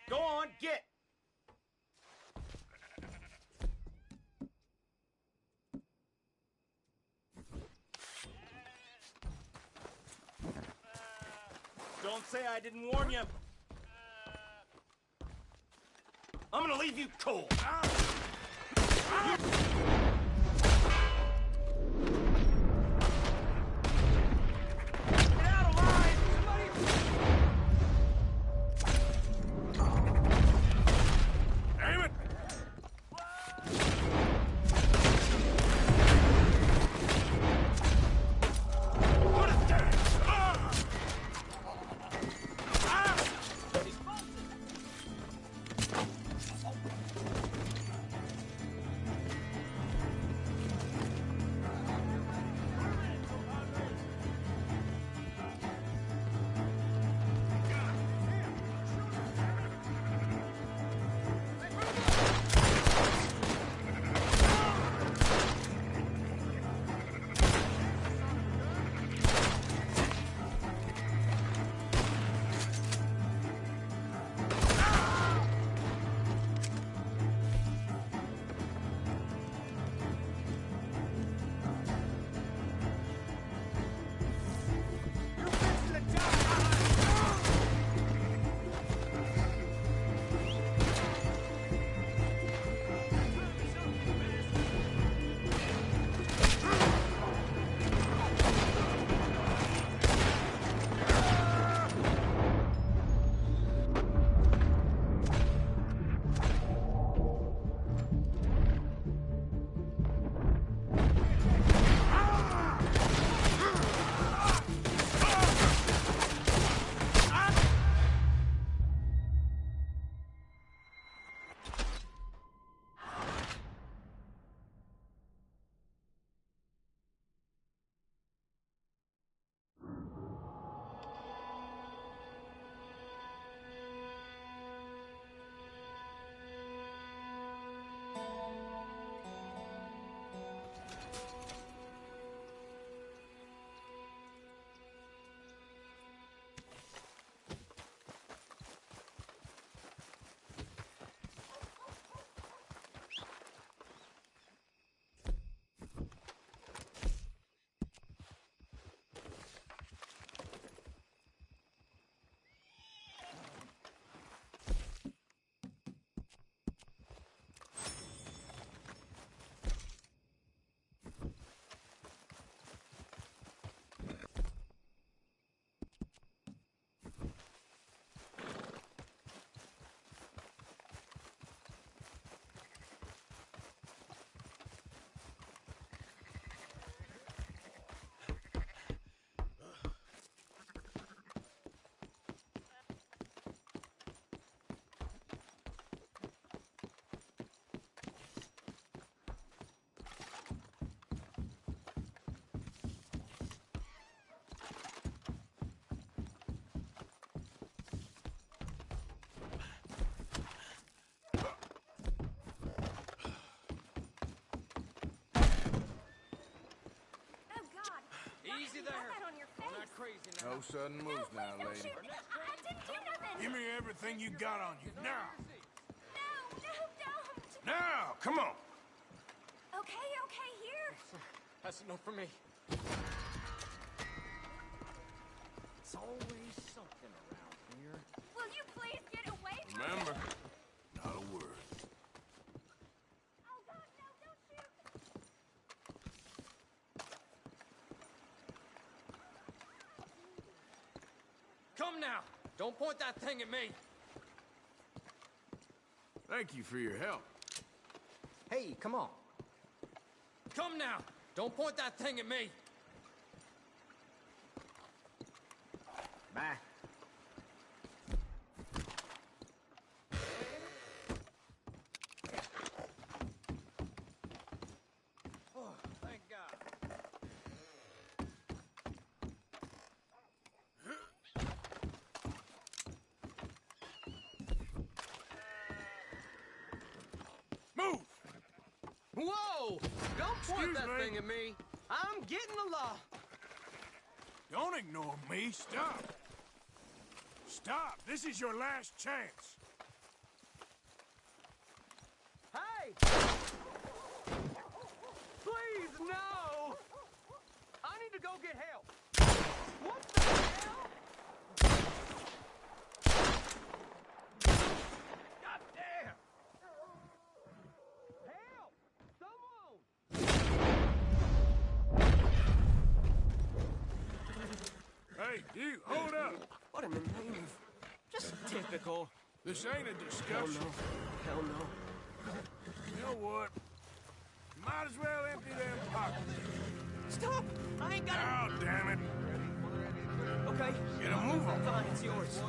Go on, get! Don't say I didn't warn you. I'm gonna leave you cold. No sudden moves now, lady. I didn't do nothing. Give me everything you got on you, now! No, don't. Now, come on! Okay, here. That's enough for me. It's always something around here. Will you please get away from Remember, me? not a word. Oh, God, no, don't shoot. Come now. Don't point that thing at me. Thank you for your help. Hey, come on. Come now. Don't point that thing at me. Bye. Oh, thank God. Move! Whoa! Don't point Excuse that me. thing at me. I'm getting the law. Don't ignore me. Stop. Stop. This is your last chance. Hey! Please, no! I need to go get help. What the hell? God damn! Help! Someone! Hey, you, hold up. What in the name of... Just typical. This ain't a discussion. Hell no. You know what? You might as well empty them pockets. Stop! I ain't got it. Oh, damn it. Okay. Get a move on. Fine, it's yours.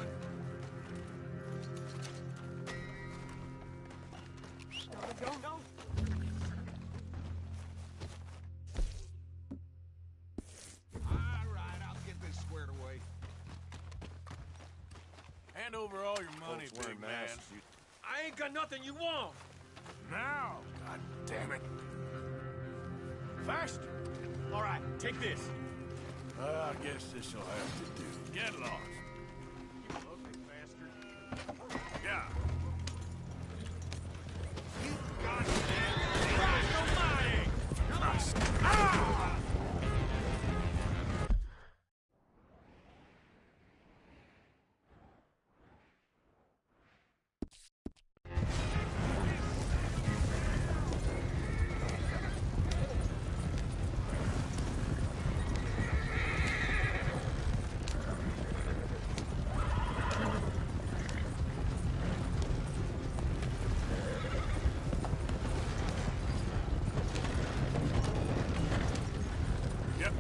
No. All right, I'll get this squared away. Hand over all your money, Folks wearing big man. masks. I ain't got nothing you want. Now, god damn it. Faster. All right, take this. I guess this'll have to do. Get lost. You ugly bastard. Yeah. You goddamn Christ almighty! Christ. Ah! Yep.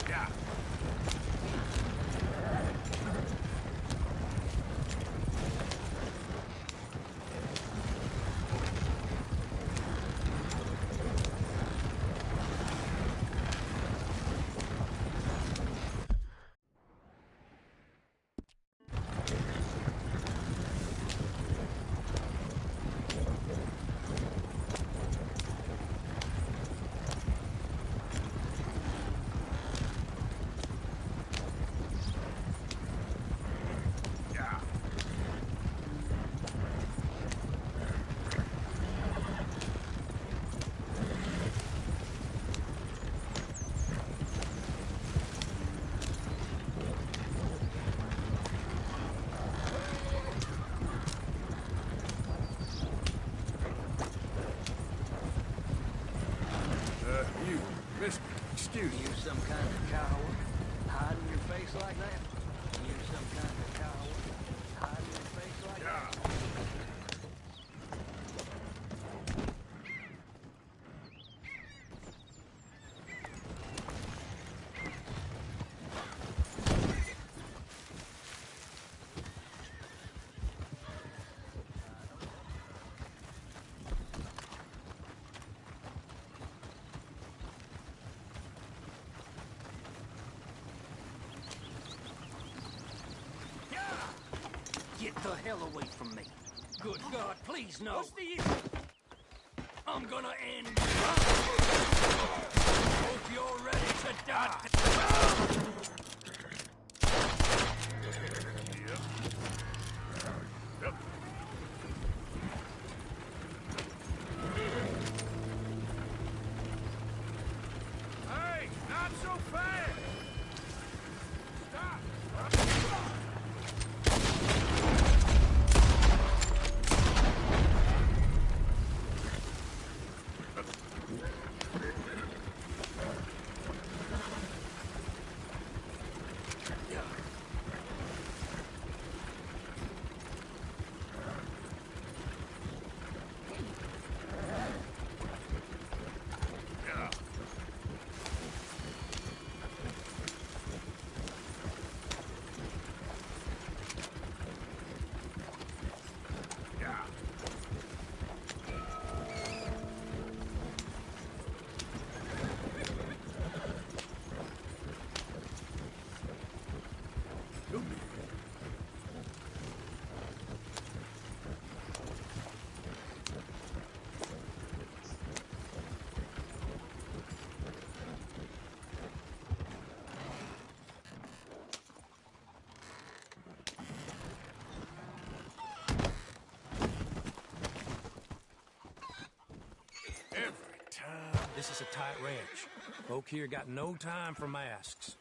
Yeah. Yeah. You, mister, excuse me. You some kind of coward? Hiding your face like that? You some kind of coward? Hiding your face like that? Get the hell away from me. Good God, please no. What's the issue? I'm gonna end you. Hope you're ready to die. Hey, not so fast! Stop! This is a tight ranch. Folk here got no time for masks.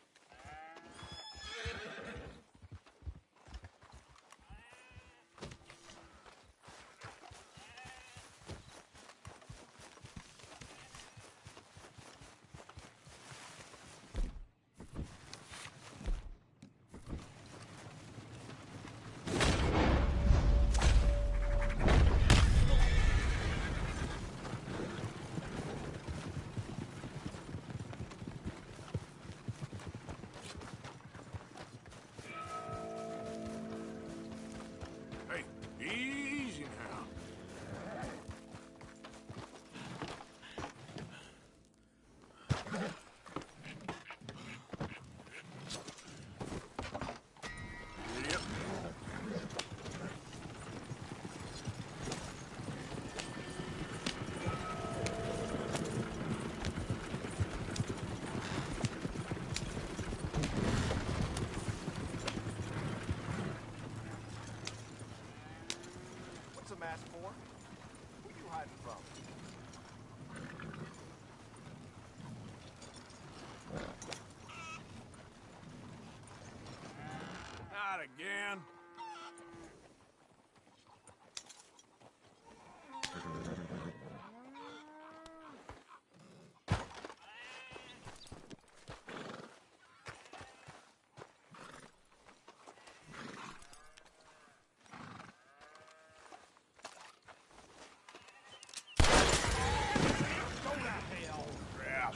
Hey, easy now. Yep. What's a mask for? Who you hiding from? Not again. Crap.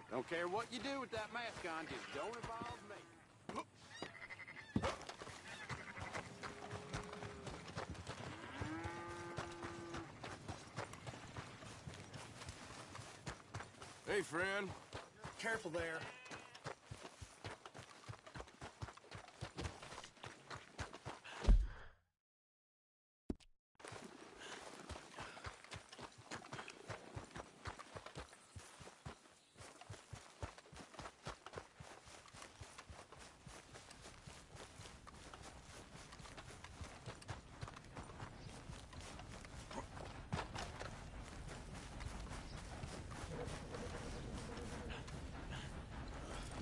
Don't care what you do with that mask on, just don't involve me. Hey, friend. Careful there.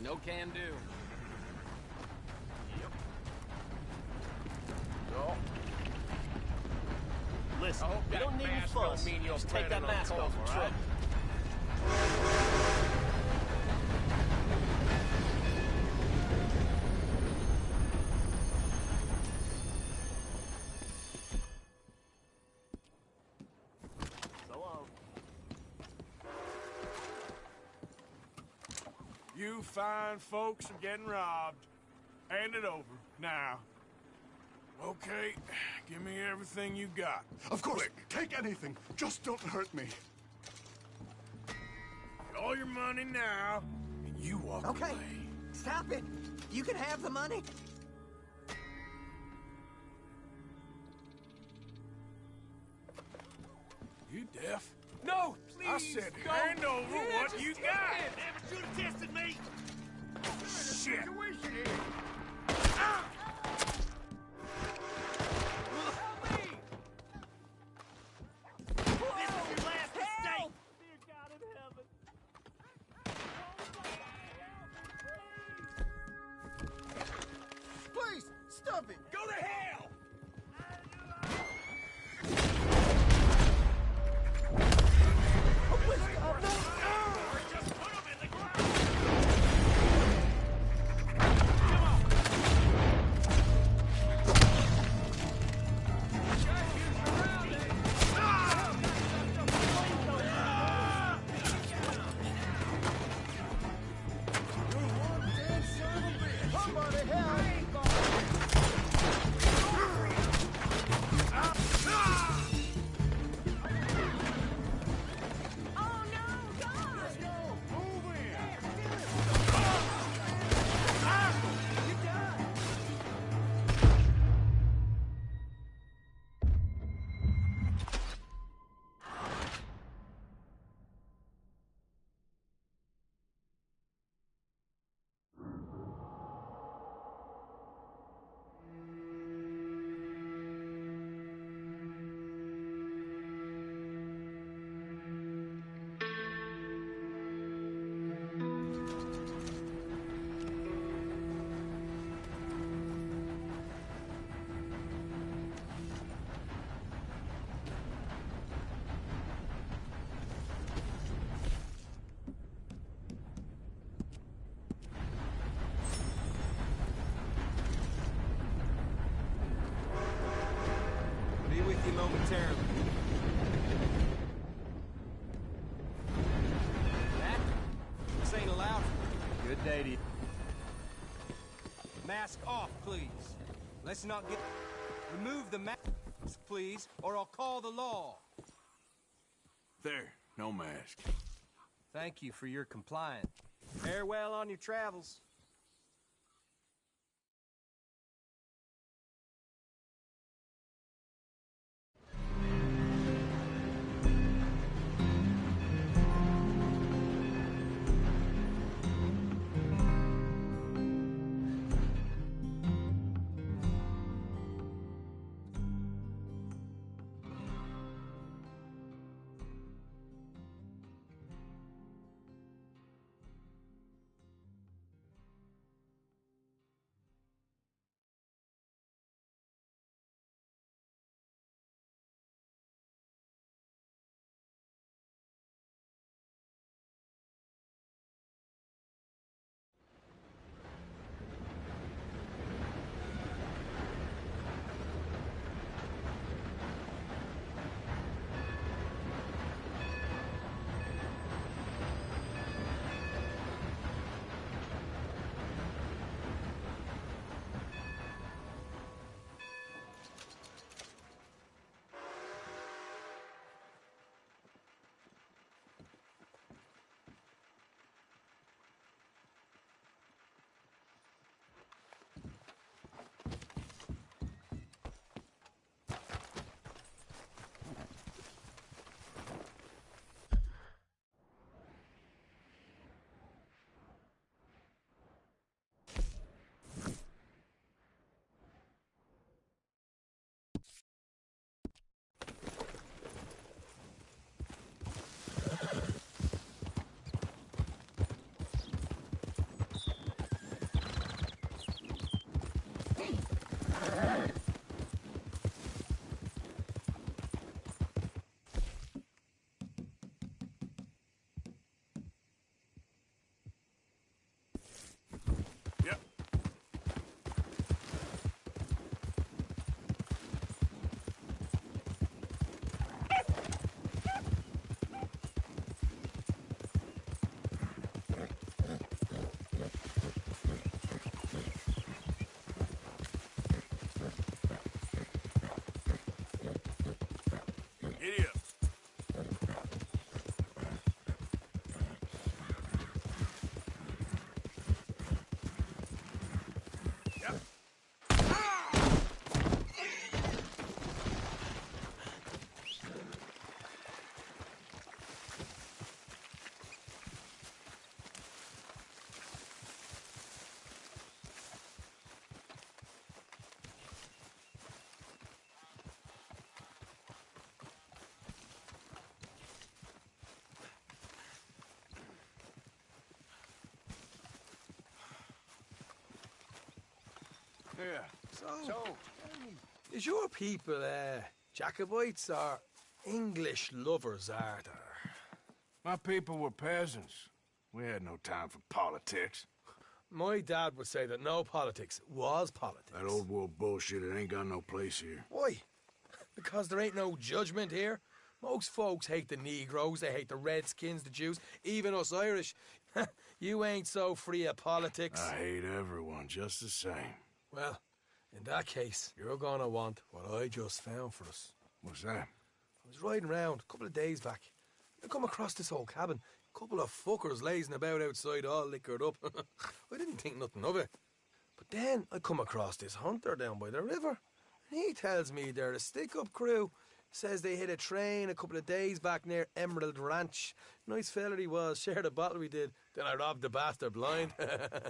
No can do. Listen, hope we that don't need any mask don't fuss. mean you're Just take that planning on mask off, causing all right? trouble. So long. You fine folks are getting robbed. Hand it over, now. Okay, give me everything you got. Of course, take anything. Just don't hurt me. Get all your money now, and you walk Okay, away. stop it. You can have the money. You deaf? No, please. I said don't. hand over Yeah, what just you take got. it. Never should have tested me. Shit. Situation here. This is your last mistake. Dear God in heaven. Please, stop it! Go to hell. Just put him in the ground. Somebody help! Be with you momentarily. That? This ain't allowed. Good day to you. Mask off, please. Let's not get... Remove the mask, please, or I'll call the law. There, no mask. Thank you for your compliance. Farewell on your travels. Giddy up. Yeah. So, is your people Jacobites or English lovers, Arthur? My people were peasants. We had no time for politics. My dad would say that no politics was politics. That old world bullshit, it ain't got no place here. Why? Because there ain't no judgment here. Most folks hate the Negroes, they hate the Redskins, the Jews, even us Irish. You ain't so free of politics. I hate everyone just the same. Well, in that case, you're gonna want what I just found for us. What's that? I was riding around a couple of days back. I come across this old cabin. A couple of fuckers lazing about outside all liquored up. I didn't think nothing of it. But then I come across this hunter down by the river. And he tells me they're a stick-up crew. Says they hit a train a couple of days back near Emerald Ranch. Nice fella he was, shared a bottle we did. Then I robbed the bastard blind.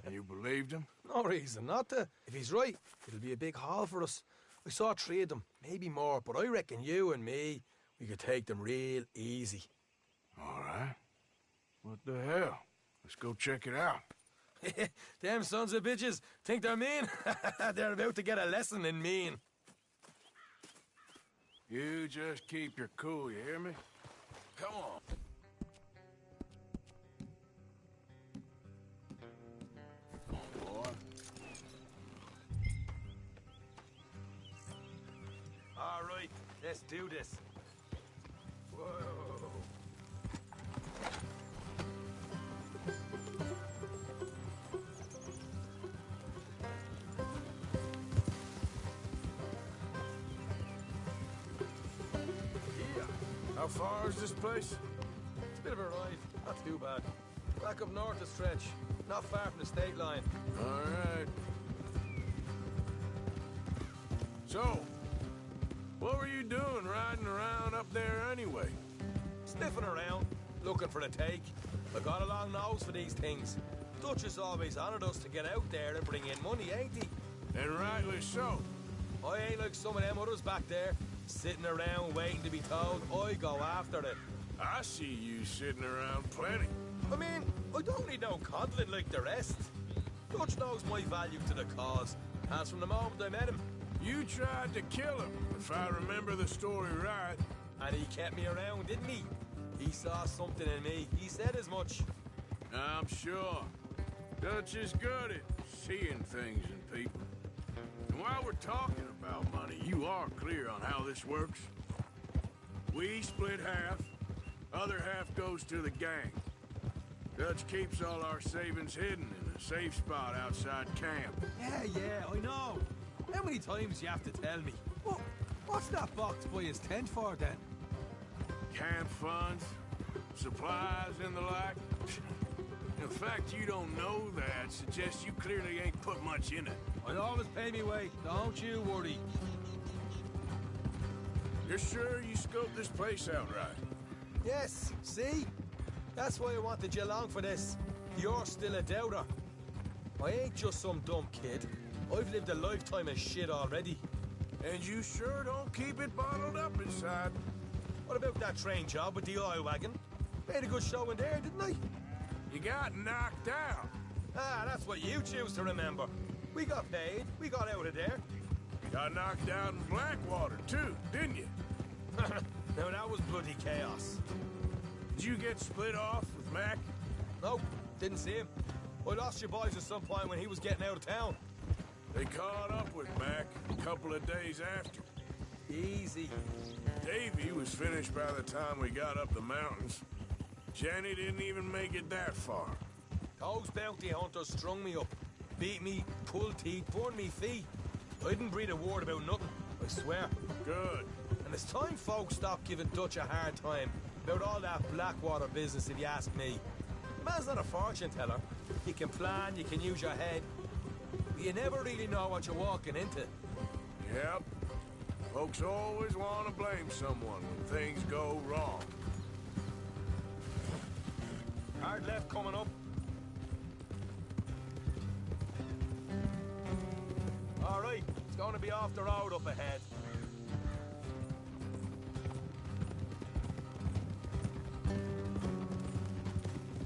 And you believed him? No reason not to. If he's right, it'll be a big haul for us. I saw 3 of them, maybe more, but I reckon you and me, we could take them real easy. All right. What the hell? Let's go check it out. Them sons of bitches think they're mean. They're about to get a lesson in mean. You just keep your cool, you hear me? Come on. Come on, boy. All right, let's do this. Whoa. How far is this place? It's a bit of a ride, not too bad. Back up north a stretch, not far from the state line. All right. So, what were you doing riding around up there anyway? Sniffing around, looking for the take. I got a long nose for these things. Dutch has always honoured us to get out there and bring in money, ain't he? And rightly so. I ain't like some of them others back there, sitting around waiting to be told. I go after it. I see you sitting around plenty. I mean, I don't need no coddling like the rest. Dutch knows my value to the cause, as from the moment I met him. You tried to kill him, if I remember the story right. And he kept me around, didn't he? He saw something in me. He said as much. I'm sure. Dutch is good at seeing things in people. And while we're talking about money, you are clear on how this works? We split half, other half goes to the gang. Dutch keeps all our savings hidden in a safe spot outside camp. Yeah, I know. How many times you have to tell me? What's that box by his tent for, then? Camp funds, supplies, and the like. The fact you don't know that suggests you clearly ain't put much in it. I always pay me way, don't you worry. You're sure you scoped this place out right? Yes, see? That's why I wanted you along for this. You're still a doubter. I ain't just some dumb kid. I've lived a lifetime of shit already. And you sure don't keep it bottled up inside. What about that train job with the oil wagon? Made a good show in there, didn't I? You got knocked out. Ah, that's what you choose to remember. We got paid. We got out of there. Got knocked out in Blackwater, too, didn't you? Now, that was bloody chaos. Did you get split off with Mac? Nope, didn't see him. I lost your boys at some point when he was getting out of town. They caught up with Mac a couple of days after. Easy. Davy was finished by the time we got up the mountains. Jenny didn't even make it that far. Those bounty hunters strung me up. Beat me, pulled teeth, burned me feet. I didn't breathe a word about nothing, I swear. Good. And It's time folks stop giving Dutch a hard time about all that Blackwater business, if you ask me. The man's not a fortune teller. You can plan, you can use your head, but you never really know what you're walking into. Yep. Folks always want to blame someone when things go wrong. Hard left coming up. All right, it's going to be off the road up ahead.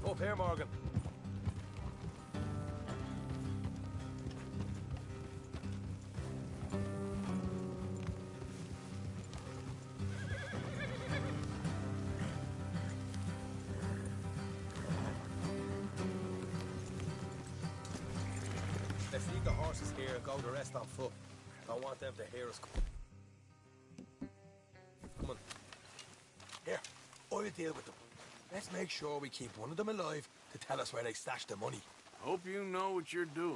Up here, Morgan. Let's leave the horses here and go the rest on foot. Don't want them to hear us. Come on. Here, I'll deal with them. Let's make sure we keep one of them alive to tell us where they stashed the money. Hope you know what you're doing.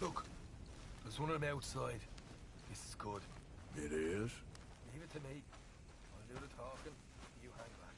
Look, there's one of them outside. This is good. It is? Leave it to me. I'll do the talking. You hang back.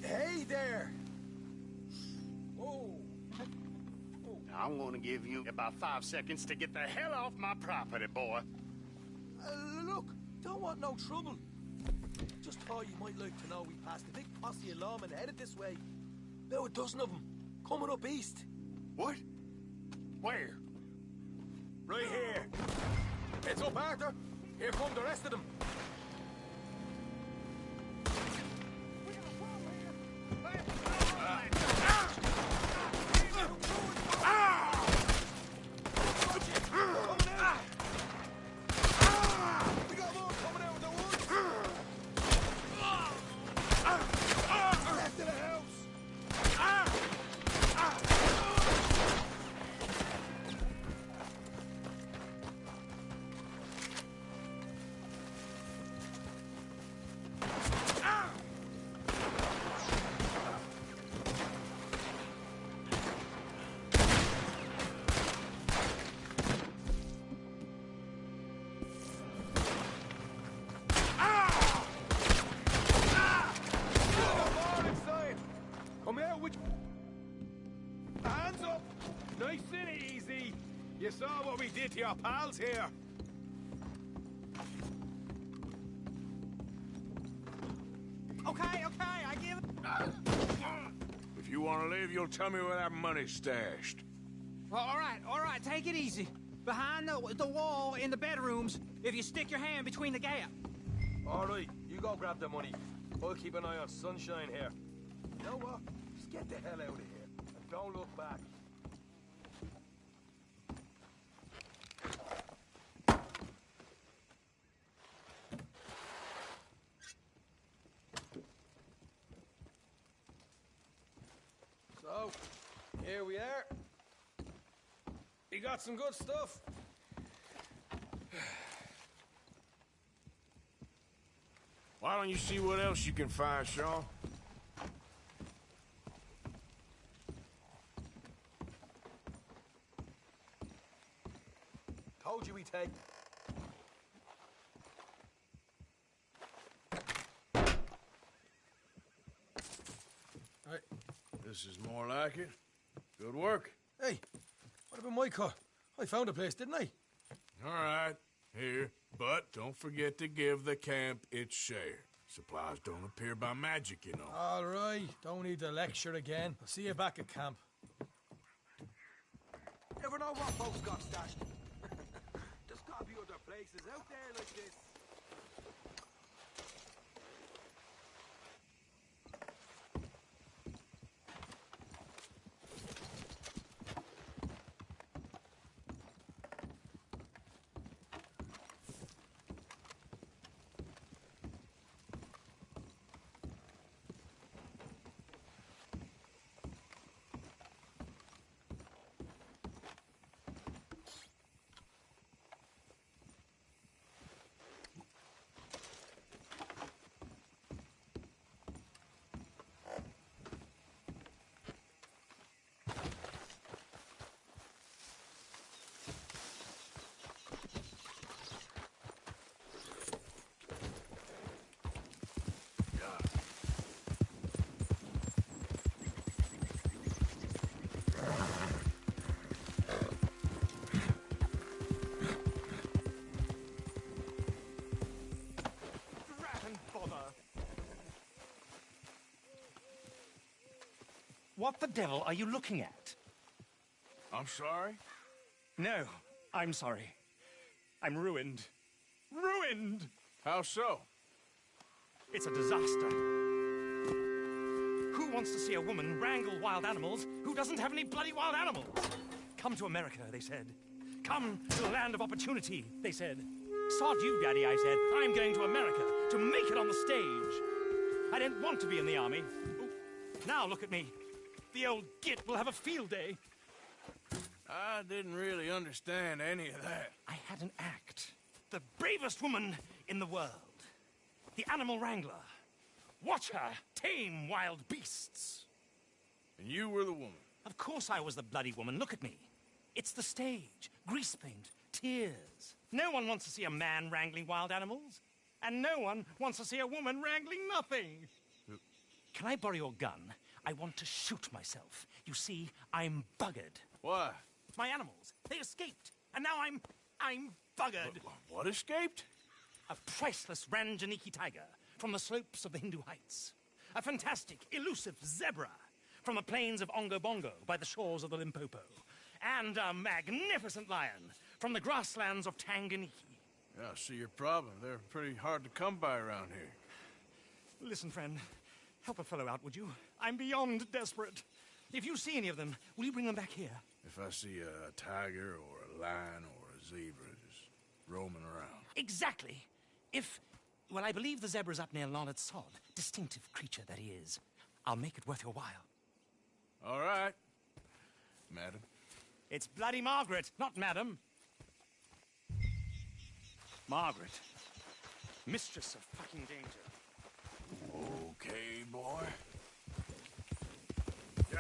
Hey there! I'm gonna give you about 5 seconds to get the hell off my property, boy. Look, don't want no trouble. Just thought you might like to know we passed a big posse of lawmen headed this way. About a dozen of them, coming up east. What? Where? Right here. Heads up, Arthur. Here come the rest of them. Hands up! Nice and easy. You saw what we did to your pals here. Okay, I give it. If you want to leave, you'll tell me where that money's stashed. Well, all right, take it easy. Behind the wall in the bedrooms, if you stick your hand between the gap. All right, you go grab the money. I'll keep an eye on Sunshine here. You know what? Just get the hell out of here. And don't look back. So, here we are. We got some good stuff. Why don't you see what else you can find, Shaw? Told you we'd take. Right. This is more like it. Good work. Hey, what about my car? I found a place, didn't I? All right. Here. But don't forget to give the camp its share. Supplies don't appear by magic, you know. All right. Don't need to lecture again. I'll see you back at camp. Never know what folks got stashed. There's gotta be other places out there like this. What the devil are you looking at? I'm sorry? No, I'm sorry. I'm ruined. Ruined! How so? It's a disaster. Who wants to see a woman wrangle wild animals who doesn't have any bloody wild animals? Come to America, they said. Come to the land of opportunity, they said. Sod you, Daddy, I said. I'm going to America to make it on the stage. I didn't want to be in the army. Ooh, now look at me. The old git will have a field day. I didn't really understand any of that. I had an act. The bravest woman in the world. The animal wrangler. Watch her tame wild beasts. And you were the woman? Of course I was the bloody woman. Look at me. It's the stage. Grease paint. Tears. No one wants to see a man wrangling wild animals. And no one wants to see a woman wrangling nothing. Can I borrow your gun? I want to shoot myself. You see, I'm buggered. Why? My animals. They escaped. And now I'm buggered. What escaped? A priceless Ranjaniki tiger from the slopes of the Hindu Heights. A fantastic, elusive zebra from the plains of Ongo Bongo by the shores of the Limpopo. And a magnificent lion from the grasslands of Tanganyika. Yeah, I see your problem. They're pretty hard to come by around here. Listen, friend. Help a fellow out, would you? I'm beyond desperate. If you see any of them, will you bring them back here? If I see a tiger or a lion or a zebra just roaming around. Exactly. Well, I believe the zebra's up near Lonnet Sod. Distinctive creature that he is. I'll make it worth your while. All right, madam. It's bloody Margaret, not madam. Margaret. Mistress of fucking danger. Okay, boy. Yeah.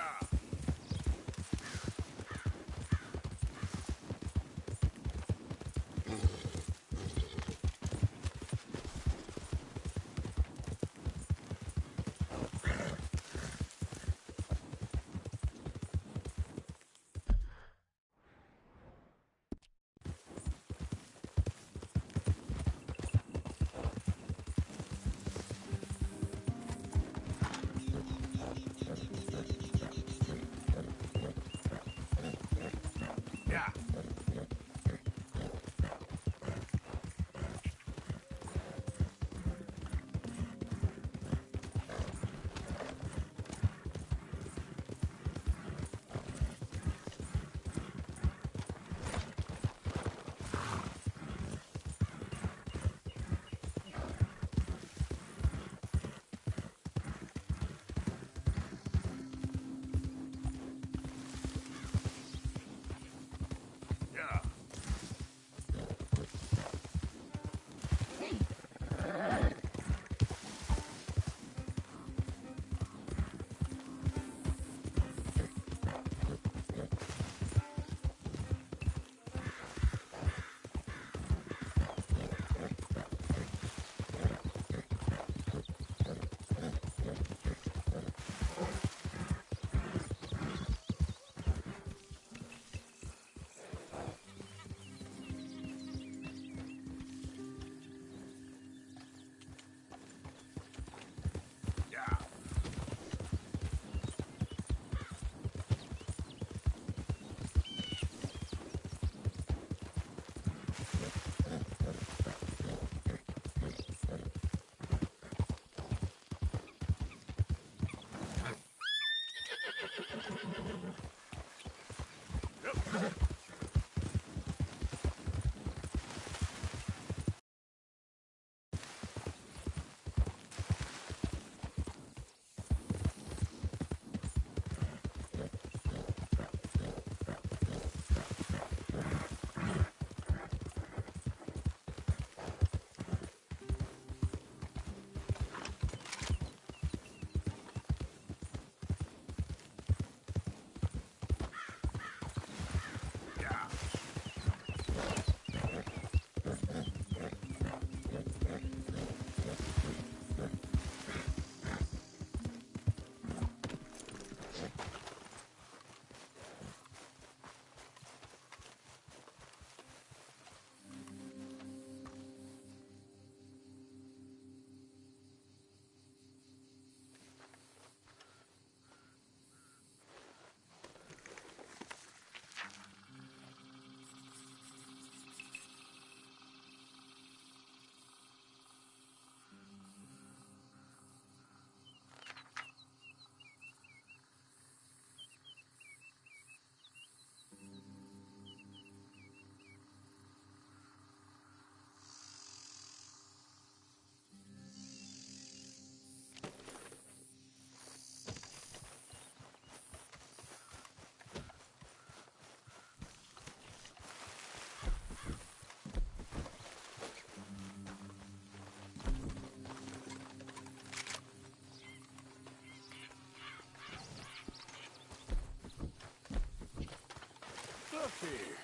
Here.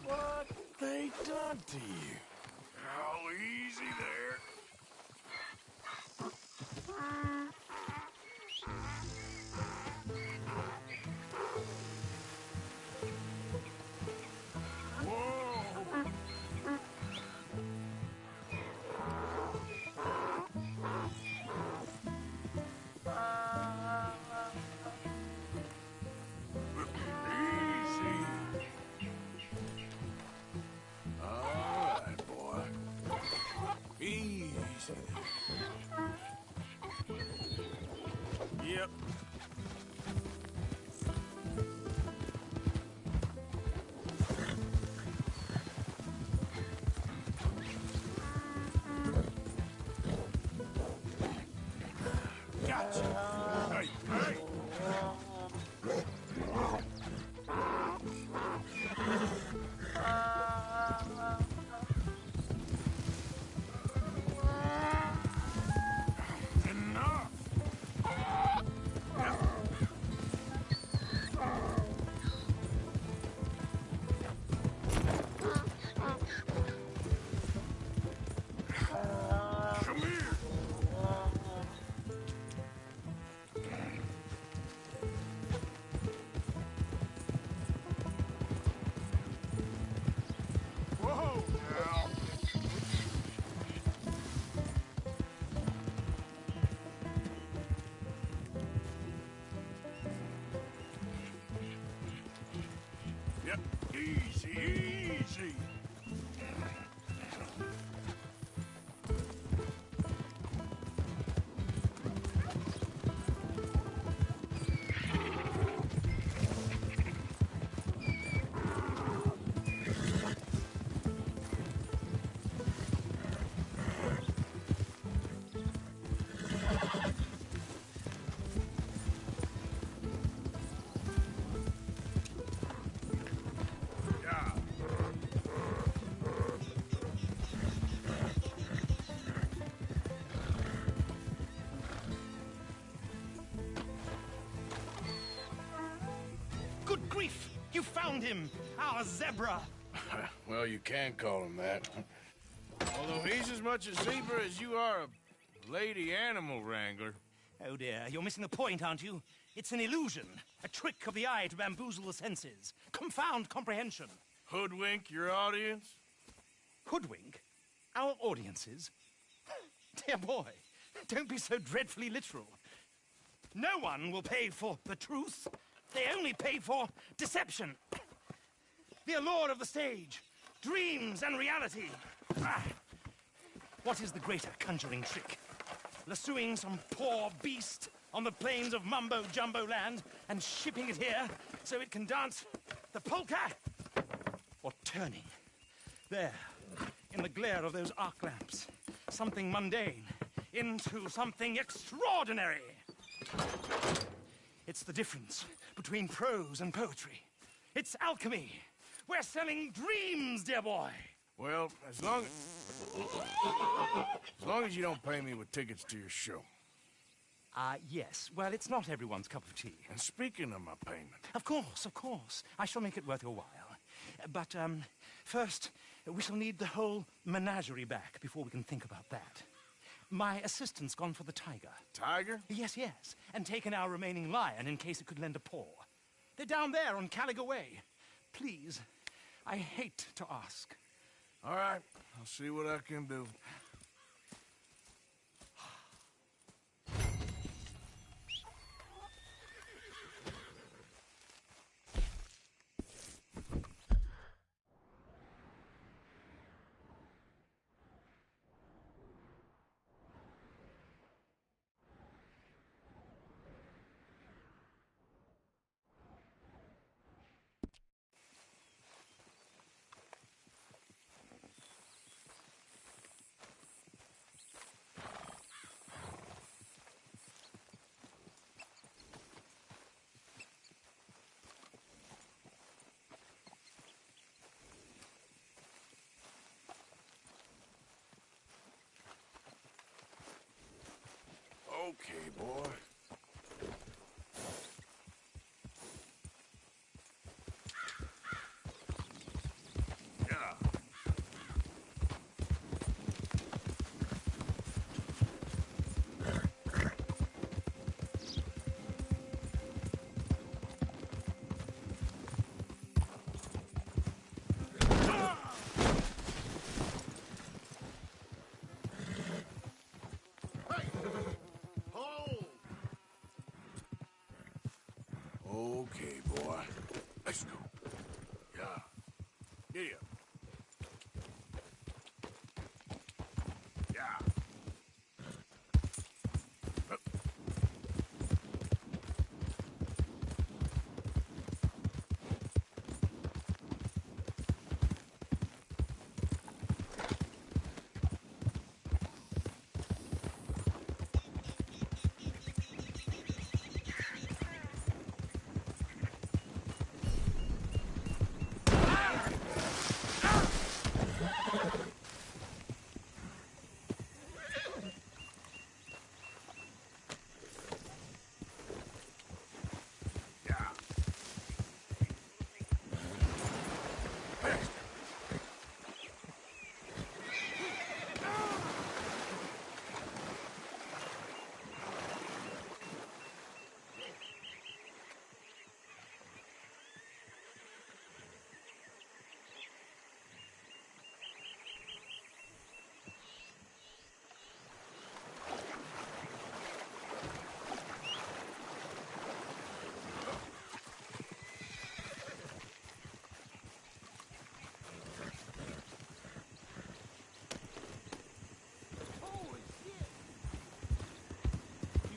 What they done to you? Oh, easy there. Yep. Gotcha. Hey, hey. Enough. Come here. Whoa, now. Yep, easy, easy. Good grief! You found him! Our zebra! Well, you can call him that. Although he's as much a zebra as you are a lady animal wrangler. Oh dear, you're missing the point, aren't you? It's an illusion. A trick of the eye to bamboozle the senses. Confound comprehension. Hoodwink your audience? Hoodwink? Our audiences? Dear boy, don't be so dreadfully literal. No one will pay for the truth. They only pay for deception. The allure of the stage, dreams and reality. Ah. What is the greater conjuring trick? Lassoing some poor beast on the plains of mumbo-jumbo land and shipping it here so it can dance the polka? Or turning, there, in the glare of those arc lamps, something mundane into something extraordinary? It's the difference between prose and poetry. It's alchemy. We're selling dreams, dear boy. Well, as long as you don't pay me with tickets to your show. Yes. Well, it's not everyone's cup of tea. And speaking of my payment... Of course. I shall make it worth your while. But, first, we shall need the whole menagerie back before we can think about that. My assistant's gone for the tiger. Tiger? Yes. And taken our remaining lion in case it could lend a paw. They're down there on Caliga Way. Please, I hate to ask. All right, I'll see what I can do.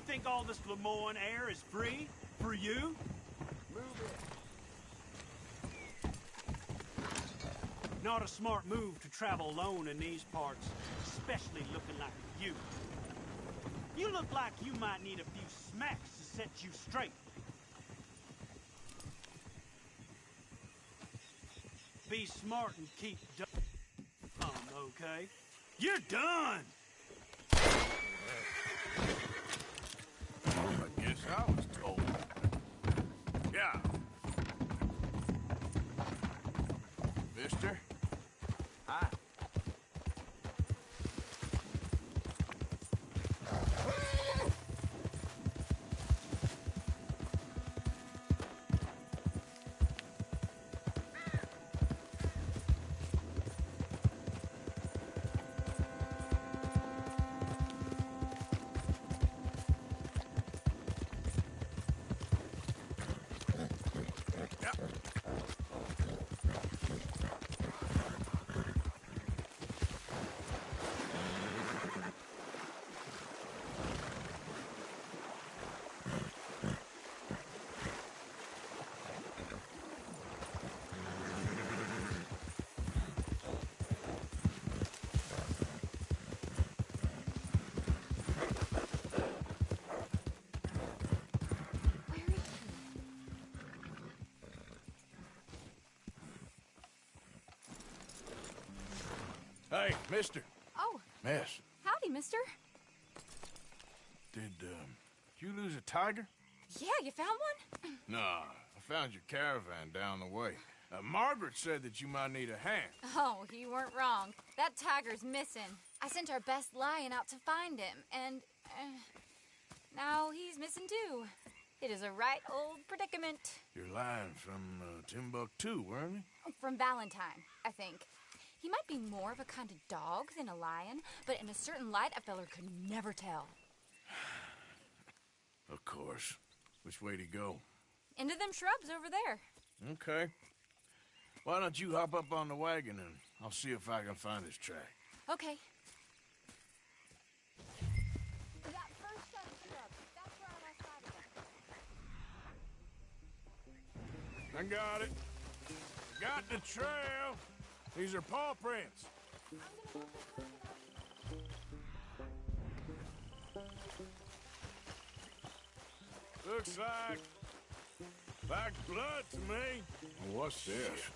Think all this Lemoyne air is free? For you? Move it. Not a smart move to travel alone in these parts, especially looking like you. You look like you might need a few smacks to set you straight. Be smart and keep okay? You're done! I guess I was told. Yeah. Mister? Hi. Hey, mister. Oh. Miss. Howdy, mister. Did you lose a tiger? Yeah, you found one? Nah, I found your caravan down the way. Margaret said that you might need a hand. Oh, you weren't wrong. That tiger's missing. I sent our best lion out to find him, and now he's missing too. It is a right old predicament. You're lying from Timbuktu, weren't you? From Valentine, I think. He might be more of a kind of dog than a lion, but in a certain light, a feller could never tell. Of course. Which way to go? Into them shrubs over there. Okay. Why don't you hop up on the wagon and I'll see if I can find his track. Okay. That first set of shrubs, that's where I last sighted him. I got it. Got the trail. These are paw prints. Looks like blood to me. What's this?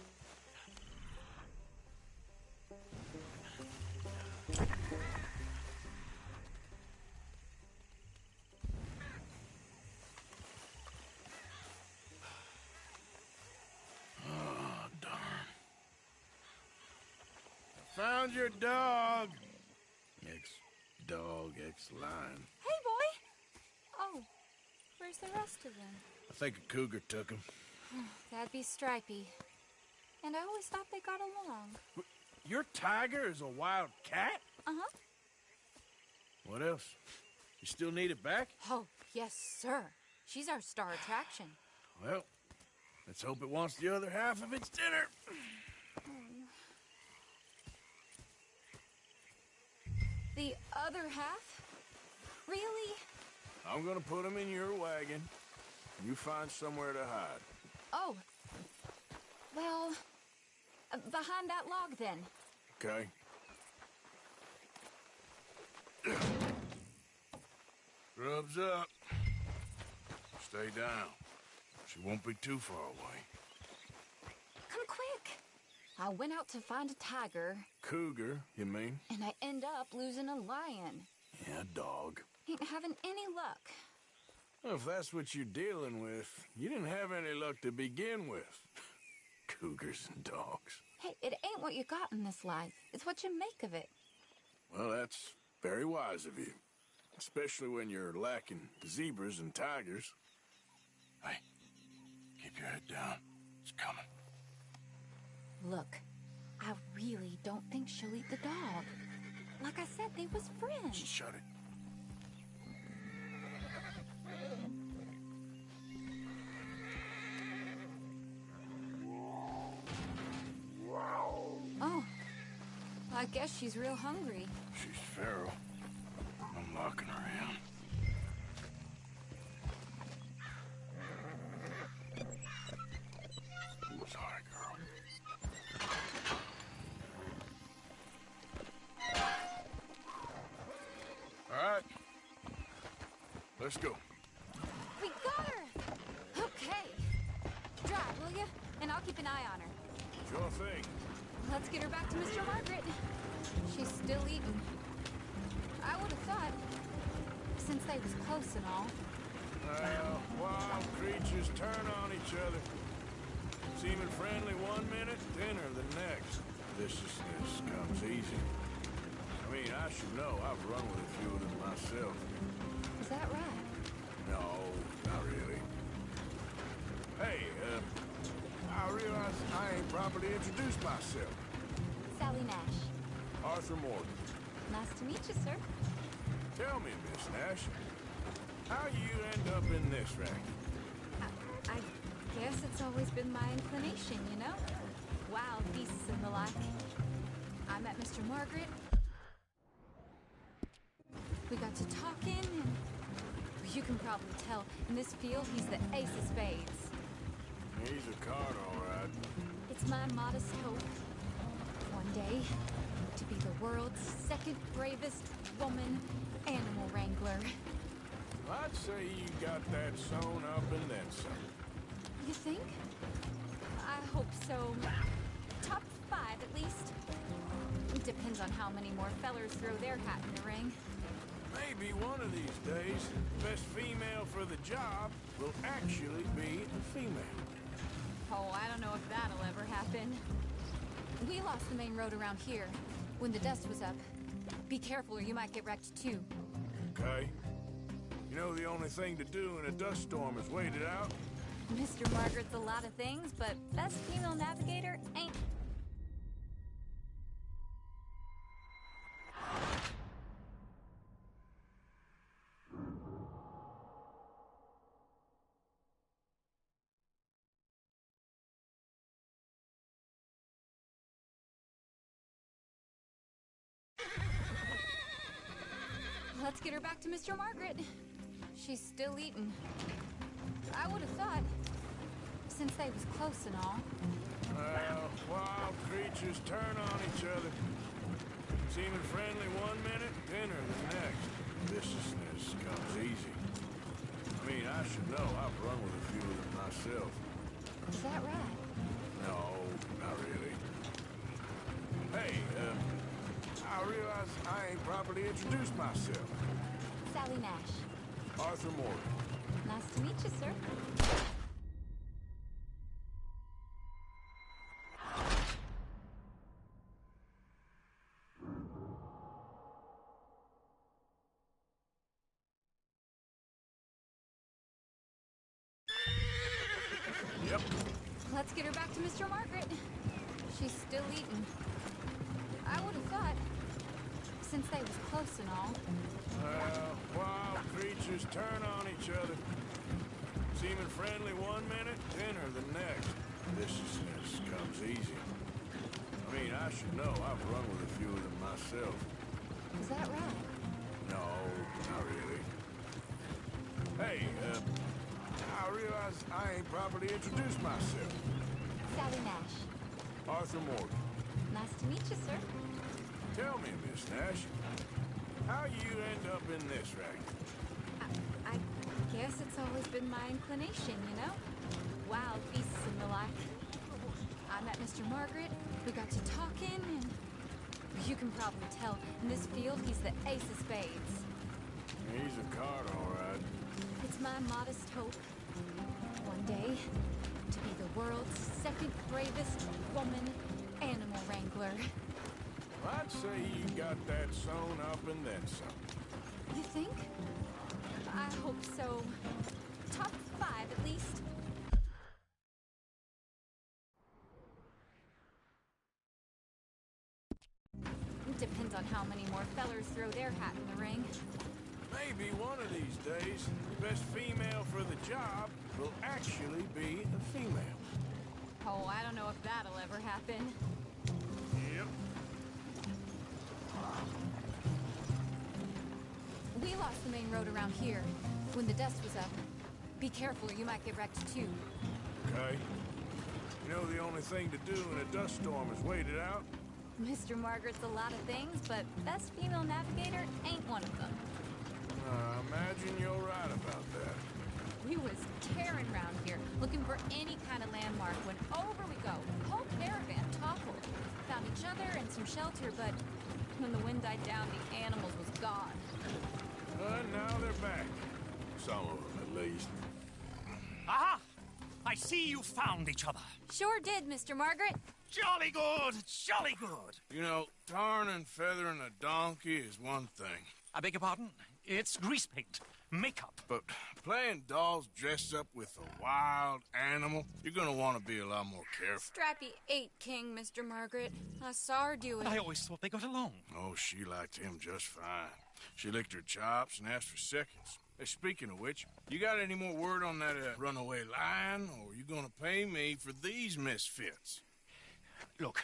Oh, darn. I found your dog. Ex-dog, ex-lion. Hey, boy! Oh, where's the rest of them? I think a cougar took him. That'd be Stripey. And I always thought they got along. Your tiger is a wild cat? Uh-huh. What else? You still need it back? Oh, yes, sir. She's our star attraction. Well, let's hope it wants the other half of its dinner. The other half? Really? I'm gonna put him in your wagon. You find somewhere to hide. Oh. Well, behind that log, then. Okay. Grub's up. Stay down. She won't be too far away. Come quick. I went out to find a tiger, Cougar, you mean? and I end up losing a lion. Yeah, dog. Ain't having any luck. Well, if that's what you're dealing with, you didn't have any luck to begin with. Cougars and dogs. Hey, it ain't what you got in this life. It's what you make of it. Well, that's very wise of you. Especially when you're lacking zebras and tigers. Hey, keep your head down. It's coming. Look, I really don't think she'll eat the dog. Like I said, they was friends. Shut it. Oh, I guess she's real hungry. She's feral. I'm locking her in. Sorry, girl. All right. Let's go. We got her! Okay. Drive, will you? And I'll keep an eye on her. Sure thing. Let's get her back to Mr. Margaret. She's still eating. I would have thought, since they was close and all. Wild creatures turn on each other. Seeming friendly one minute, dinner the next. Viciousness comes easy. I mean, I should know. I've run with a few of them myself. Is that right? No, not really. Hey, I realize I ain't properly introduced myself. Sally Nash. Arthur Morgan. Nice to meet you, sir. Tell me, Miss Nash, how you end up in this racket? I guess it's always been my inclination, you know? Wild beasts and the like. I met Mr. Margaret. We got to talking, and you can probably tell, in this field, he's the ace of spades. He's a card, all right. It's my modest hope, one day, to be the world's second bravest woman animal wrangler. I'd say you got that sewn up and then some. You think? I hope so. Top 5, at least. It depends on how many more fellers throw their hat in the ring. Maybe one of these days, the best female for the job will actually be a female. Oh, I don't know if that'll ever happen. We lost the main road around here when the dust was up. Be careful or you might get wrecked too. Okay. You know the only thing to do in a dust storm is wait it out? Mr. Margaret's a lot of things, but best female navigator ain't... Let's get her back to Mr. Margaret. She's still eating. I would have thought, since they was close and all. Wild creatures turn on each other. Seeming friendly one minute, dinner the next. Viciousness comes easy. I mean, I should know. I've run with a few of them myself. Is that right? No, not really. Hey, I realize I ain't properly introduced myself. Sally Nash. Arthur Morgan. Nice to meet you, sir. Yep. Let's get her back to Mr. Margaret. She's still eating. I would have thought, since they was close and all. Wild creatures turn on each other. Seeming friendly one minute, dinner the next. Viciousness comes easy. I mean, I should know. I've run with a few of them myself. Is that right? No, not really. Hey, I realize I ain't properly introduced myself. Sally Nash. Arthur Morgan. Nice to meet you, sir. Tell me, Miss Nash, how you end up in this racket? I guess it's always been my inclination, you know? Wild beasts and the like. I met Mr. Margaret. We got to talking, and you can probably tell, in this field, he's the ace of spades. He's a card, all right. It's my modest hope, one day, to be the world's second bravest woman animal wrangler. I'd say you got that sewn up and then some. You think? I hope so. Top 5, at least. It depends on how many more fellers throw their hat in the ring. Maybe one of these days, the best female for the job will actually be a female. Oh, I don't know if that'll ever happen. Yep. We lost the main road around here when the dust was up. Be careful or you might get wrecked too. Okay. You know the only thing to do in a dust storm is wait it out? Mr. Margaret's a lot of things, but best female navigator ain't one of them. I imagine you're right about that. We was tearing around here, looking for any kind of landmark when over we go. Whole caravan toppled. Found each other and some shelter, but when the wind died down, the animals was gone. Now they're back. Some of them, at least. Aha! I see you found each other. Sure did, Mr. Margaret. Jolly good, jolly good. You know, tarring and feathering a donkey is one thing. I beg your pardon? It's grease paint, makeup. But playing dolls dressed up with a wild animal, you're gonna want to be a lot more careful. Strappy ate King, Mr. Margaret. I saw her do it. I always thought they got along. Oh, she liked him just fine. She licked her chops and asked for seconds. Hey, speaking of which, you got any more word on that runaway lion, or are you gonna pay me for these misfits? Look,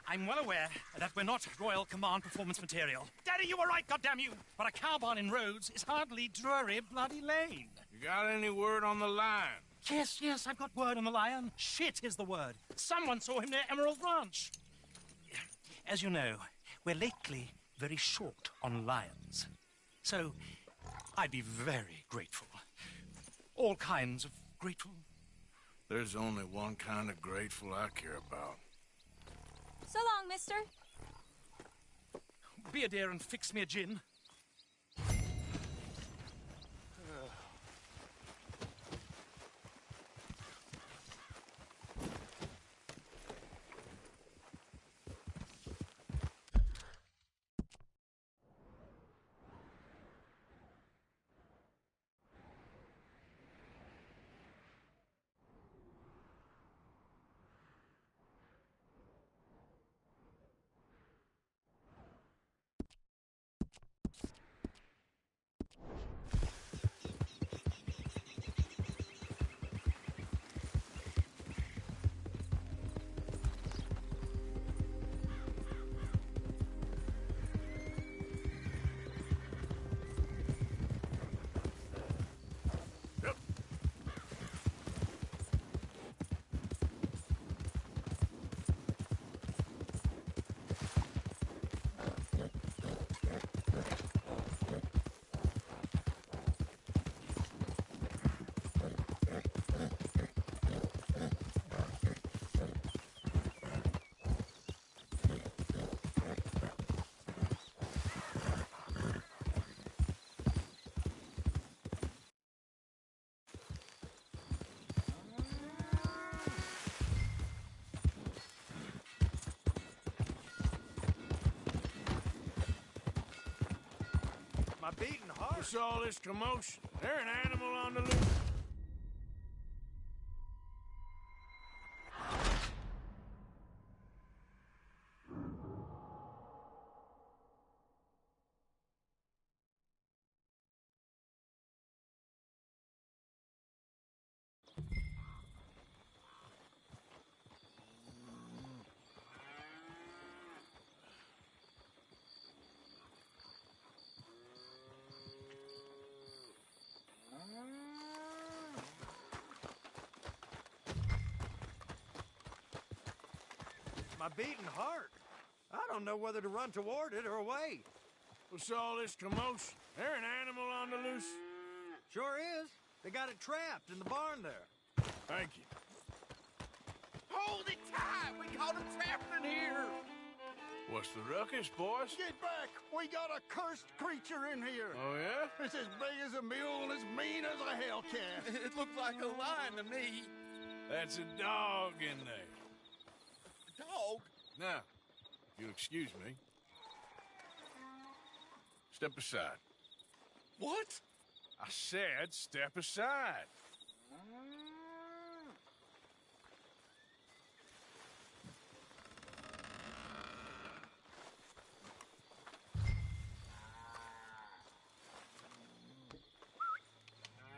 I'm well aware that we're not Royal Command performance material. Daddy, you were right, goddamn you! But a cow barn in Rhodes is hardly Drury Bloody Lane. You got any word on the lion? Yes, I've got word on the lion. Shit is the word. Someone saw him near Emerald Ranch. As you know, we're lately very short on lions. So, I'd be very grateful. All kinds of grateful. There's only one kind of grateful I care about. So long, mister. Be a dear and fix me a gin. My beating heart. What's all this commotion? There an animal on the loose? My beating heart. I don't know whether to run toward it or away. What's all this commotion? There an animal on the loose? Sure is. They got it trapped in the barn there. Thank you. Hold it tight! We got him trapped in here! What's the ruckus, boys? Get back! We got a cursed creature in here! Oh, yeah? It's as big as a mule and as mean as a hellcat. It looked like a lion to me. That's a dog in there. Dog? Now, if you'll excuse me. Step aside. What? I said step aside.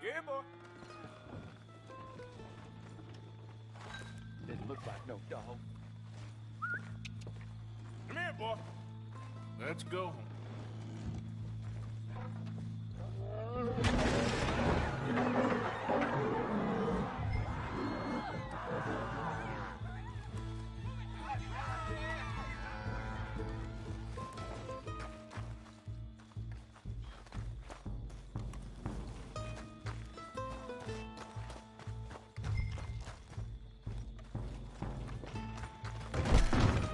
Yeah, boy. Didn't look like no dog. Come here, boy. Let's go home.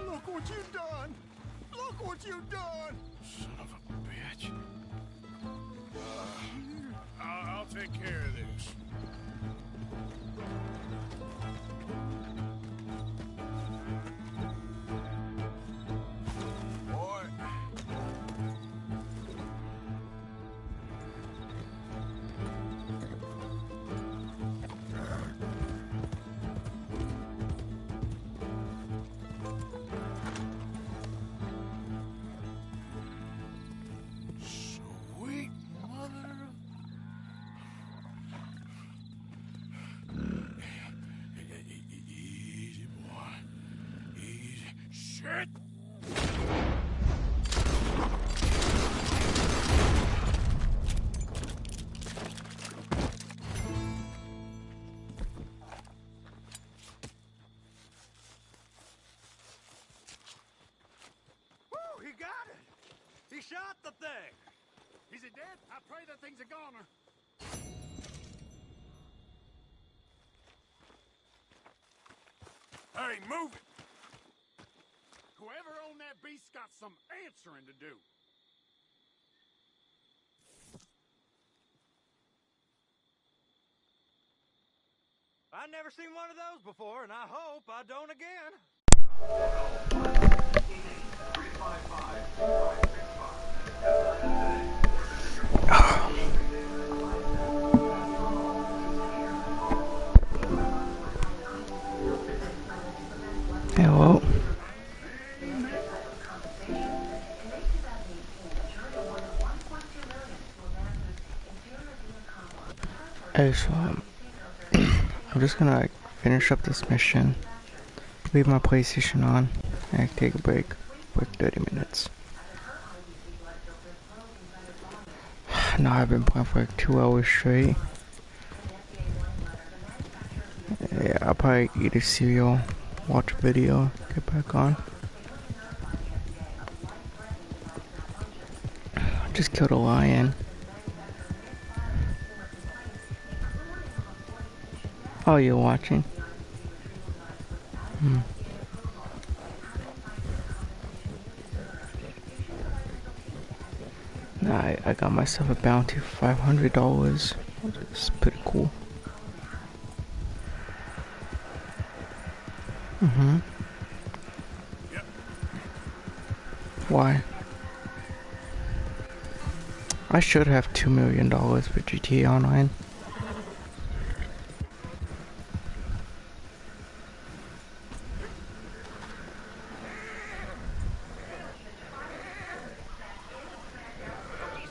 Look what you've done! Look what you've done! Son of a bitch. I'll take care of this. Boy. Sweet mother of... Easy, boy. Easy. Shit! Woo, he got it! He shot the thing! Is it dead? I pray that thing's a goner. Hey, move it! Whoever owned that beast got some answering to do. I've never seen one of those before, and I hope I don't again. Hello. Hey, so I'm just gonna finish up this mission, leave my PlayStation on, and take a break for 30 minutes. Now I've been playing for like 2 hours straight. Yeah, I'll probably eat a cereal, watch a video, get back on. Just killed a lion. Oh, you're watching? Nah, I got myself a bounty for $500. It's pretty cool. Yep. Why? I should have $2 million for GTA Online.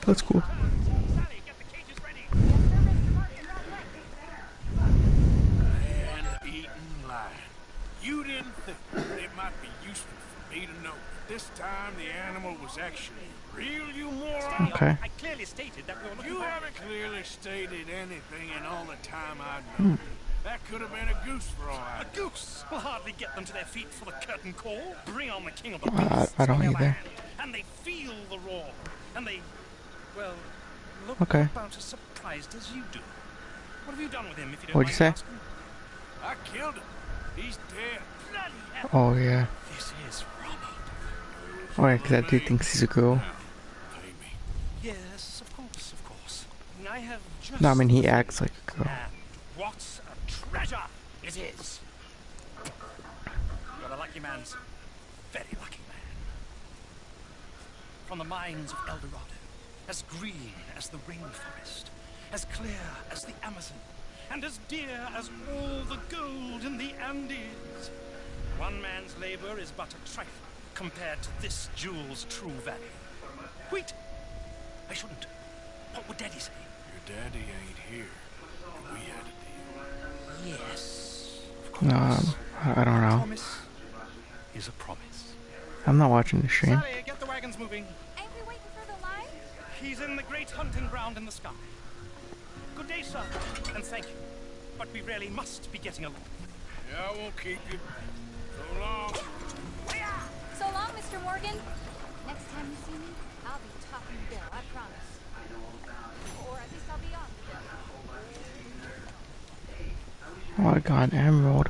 That's cool. Man-eating lion. You didn't think it might be useful for me to know that this time the animal was actually real, you moron? Okay. I clearly stated that we were looking You for... haven't clearly stated anything in all the time I've known. That could have been a goose for all I know. A goose will hardly get them to their feet for the curtain call. Bring on the king of the I beasts, don't on the other either. hand. And they feel the roar. And they, well, look Okay. about as surprised as you do. What have you done with him, if you don't What'd you mind say? asking? I killed him. He's dead. Oh, yeah. This is Ronald. Oh, yeah, 'cause that dude thinks he's a girl. Yes, of course, of course. I have just... No, I mean, he acts like a girl. And what's a treasure it is. You're a lucky man, sir. Very lucky man. From the mines of El Dorado, as green as the rainforest, as clear as the Amazon, and as dear as all the gold in the Andes. One man's labor is but a trifle compared to this jewel's true value. Wait! I shouldn't. What would Daddy say? Your daddy ain't here. And we had a deal. Yes. No, I don't know. Promise is a promise. I'm not watching the stream. Sally, get the wagons moving. Ain't we waiting for the line? He's in the great hunting ground in the sky. Good day, sir, and thank you. But we really must be getting along. Yeah, I won't keep you. So long. So long, Mr. Morgan. Next time you see me, I'll be topping the bill, I promise. Or at least I'll be on the bill. Oh my god, Emerald.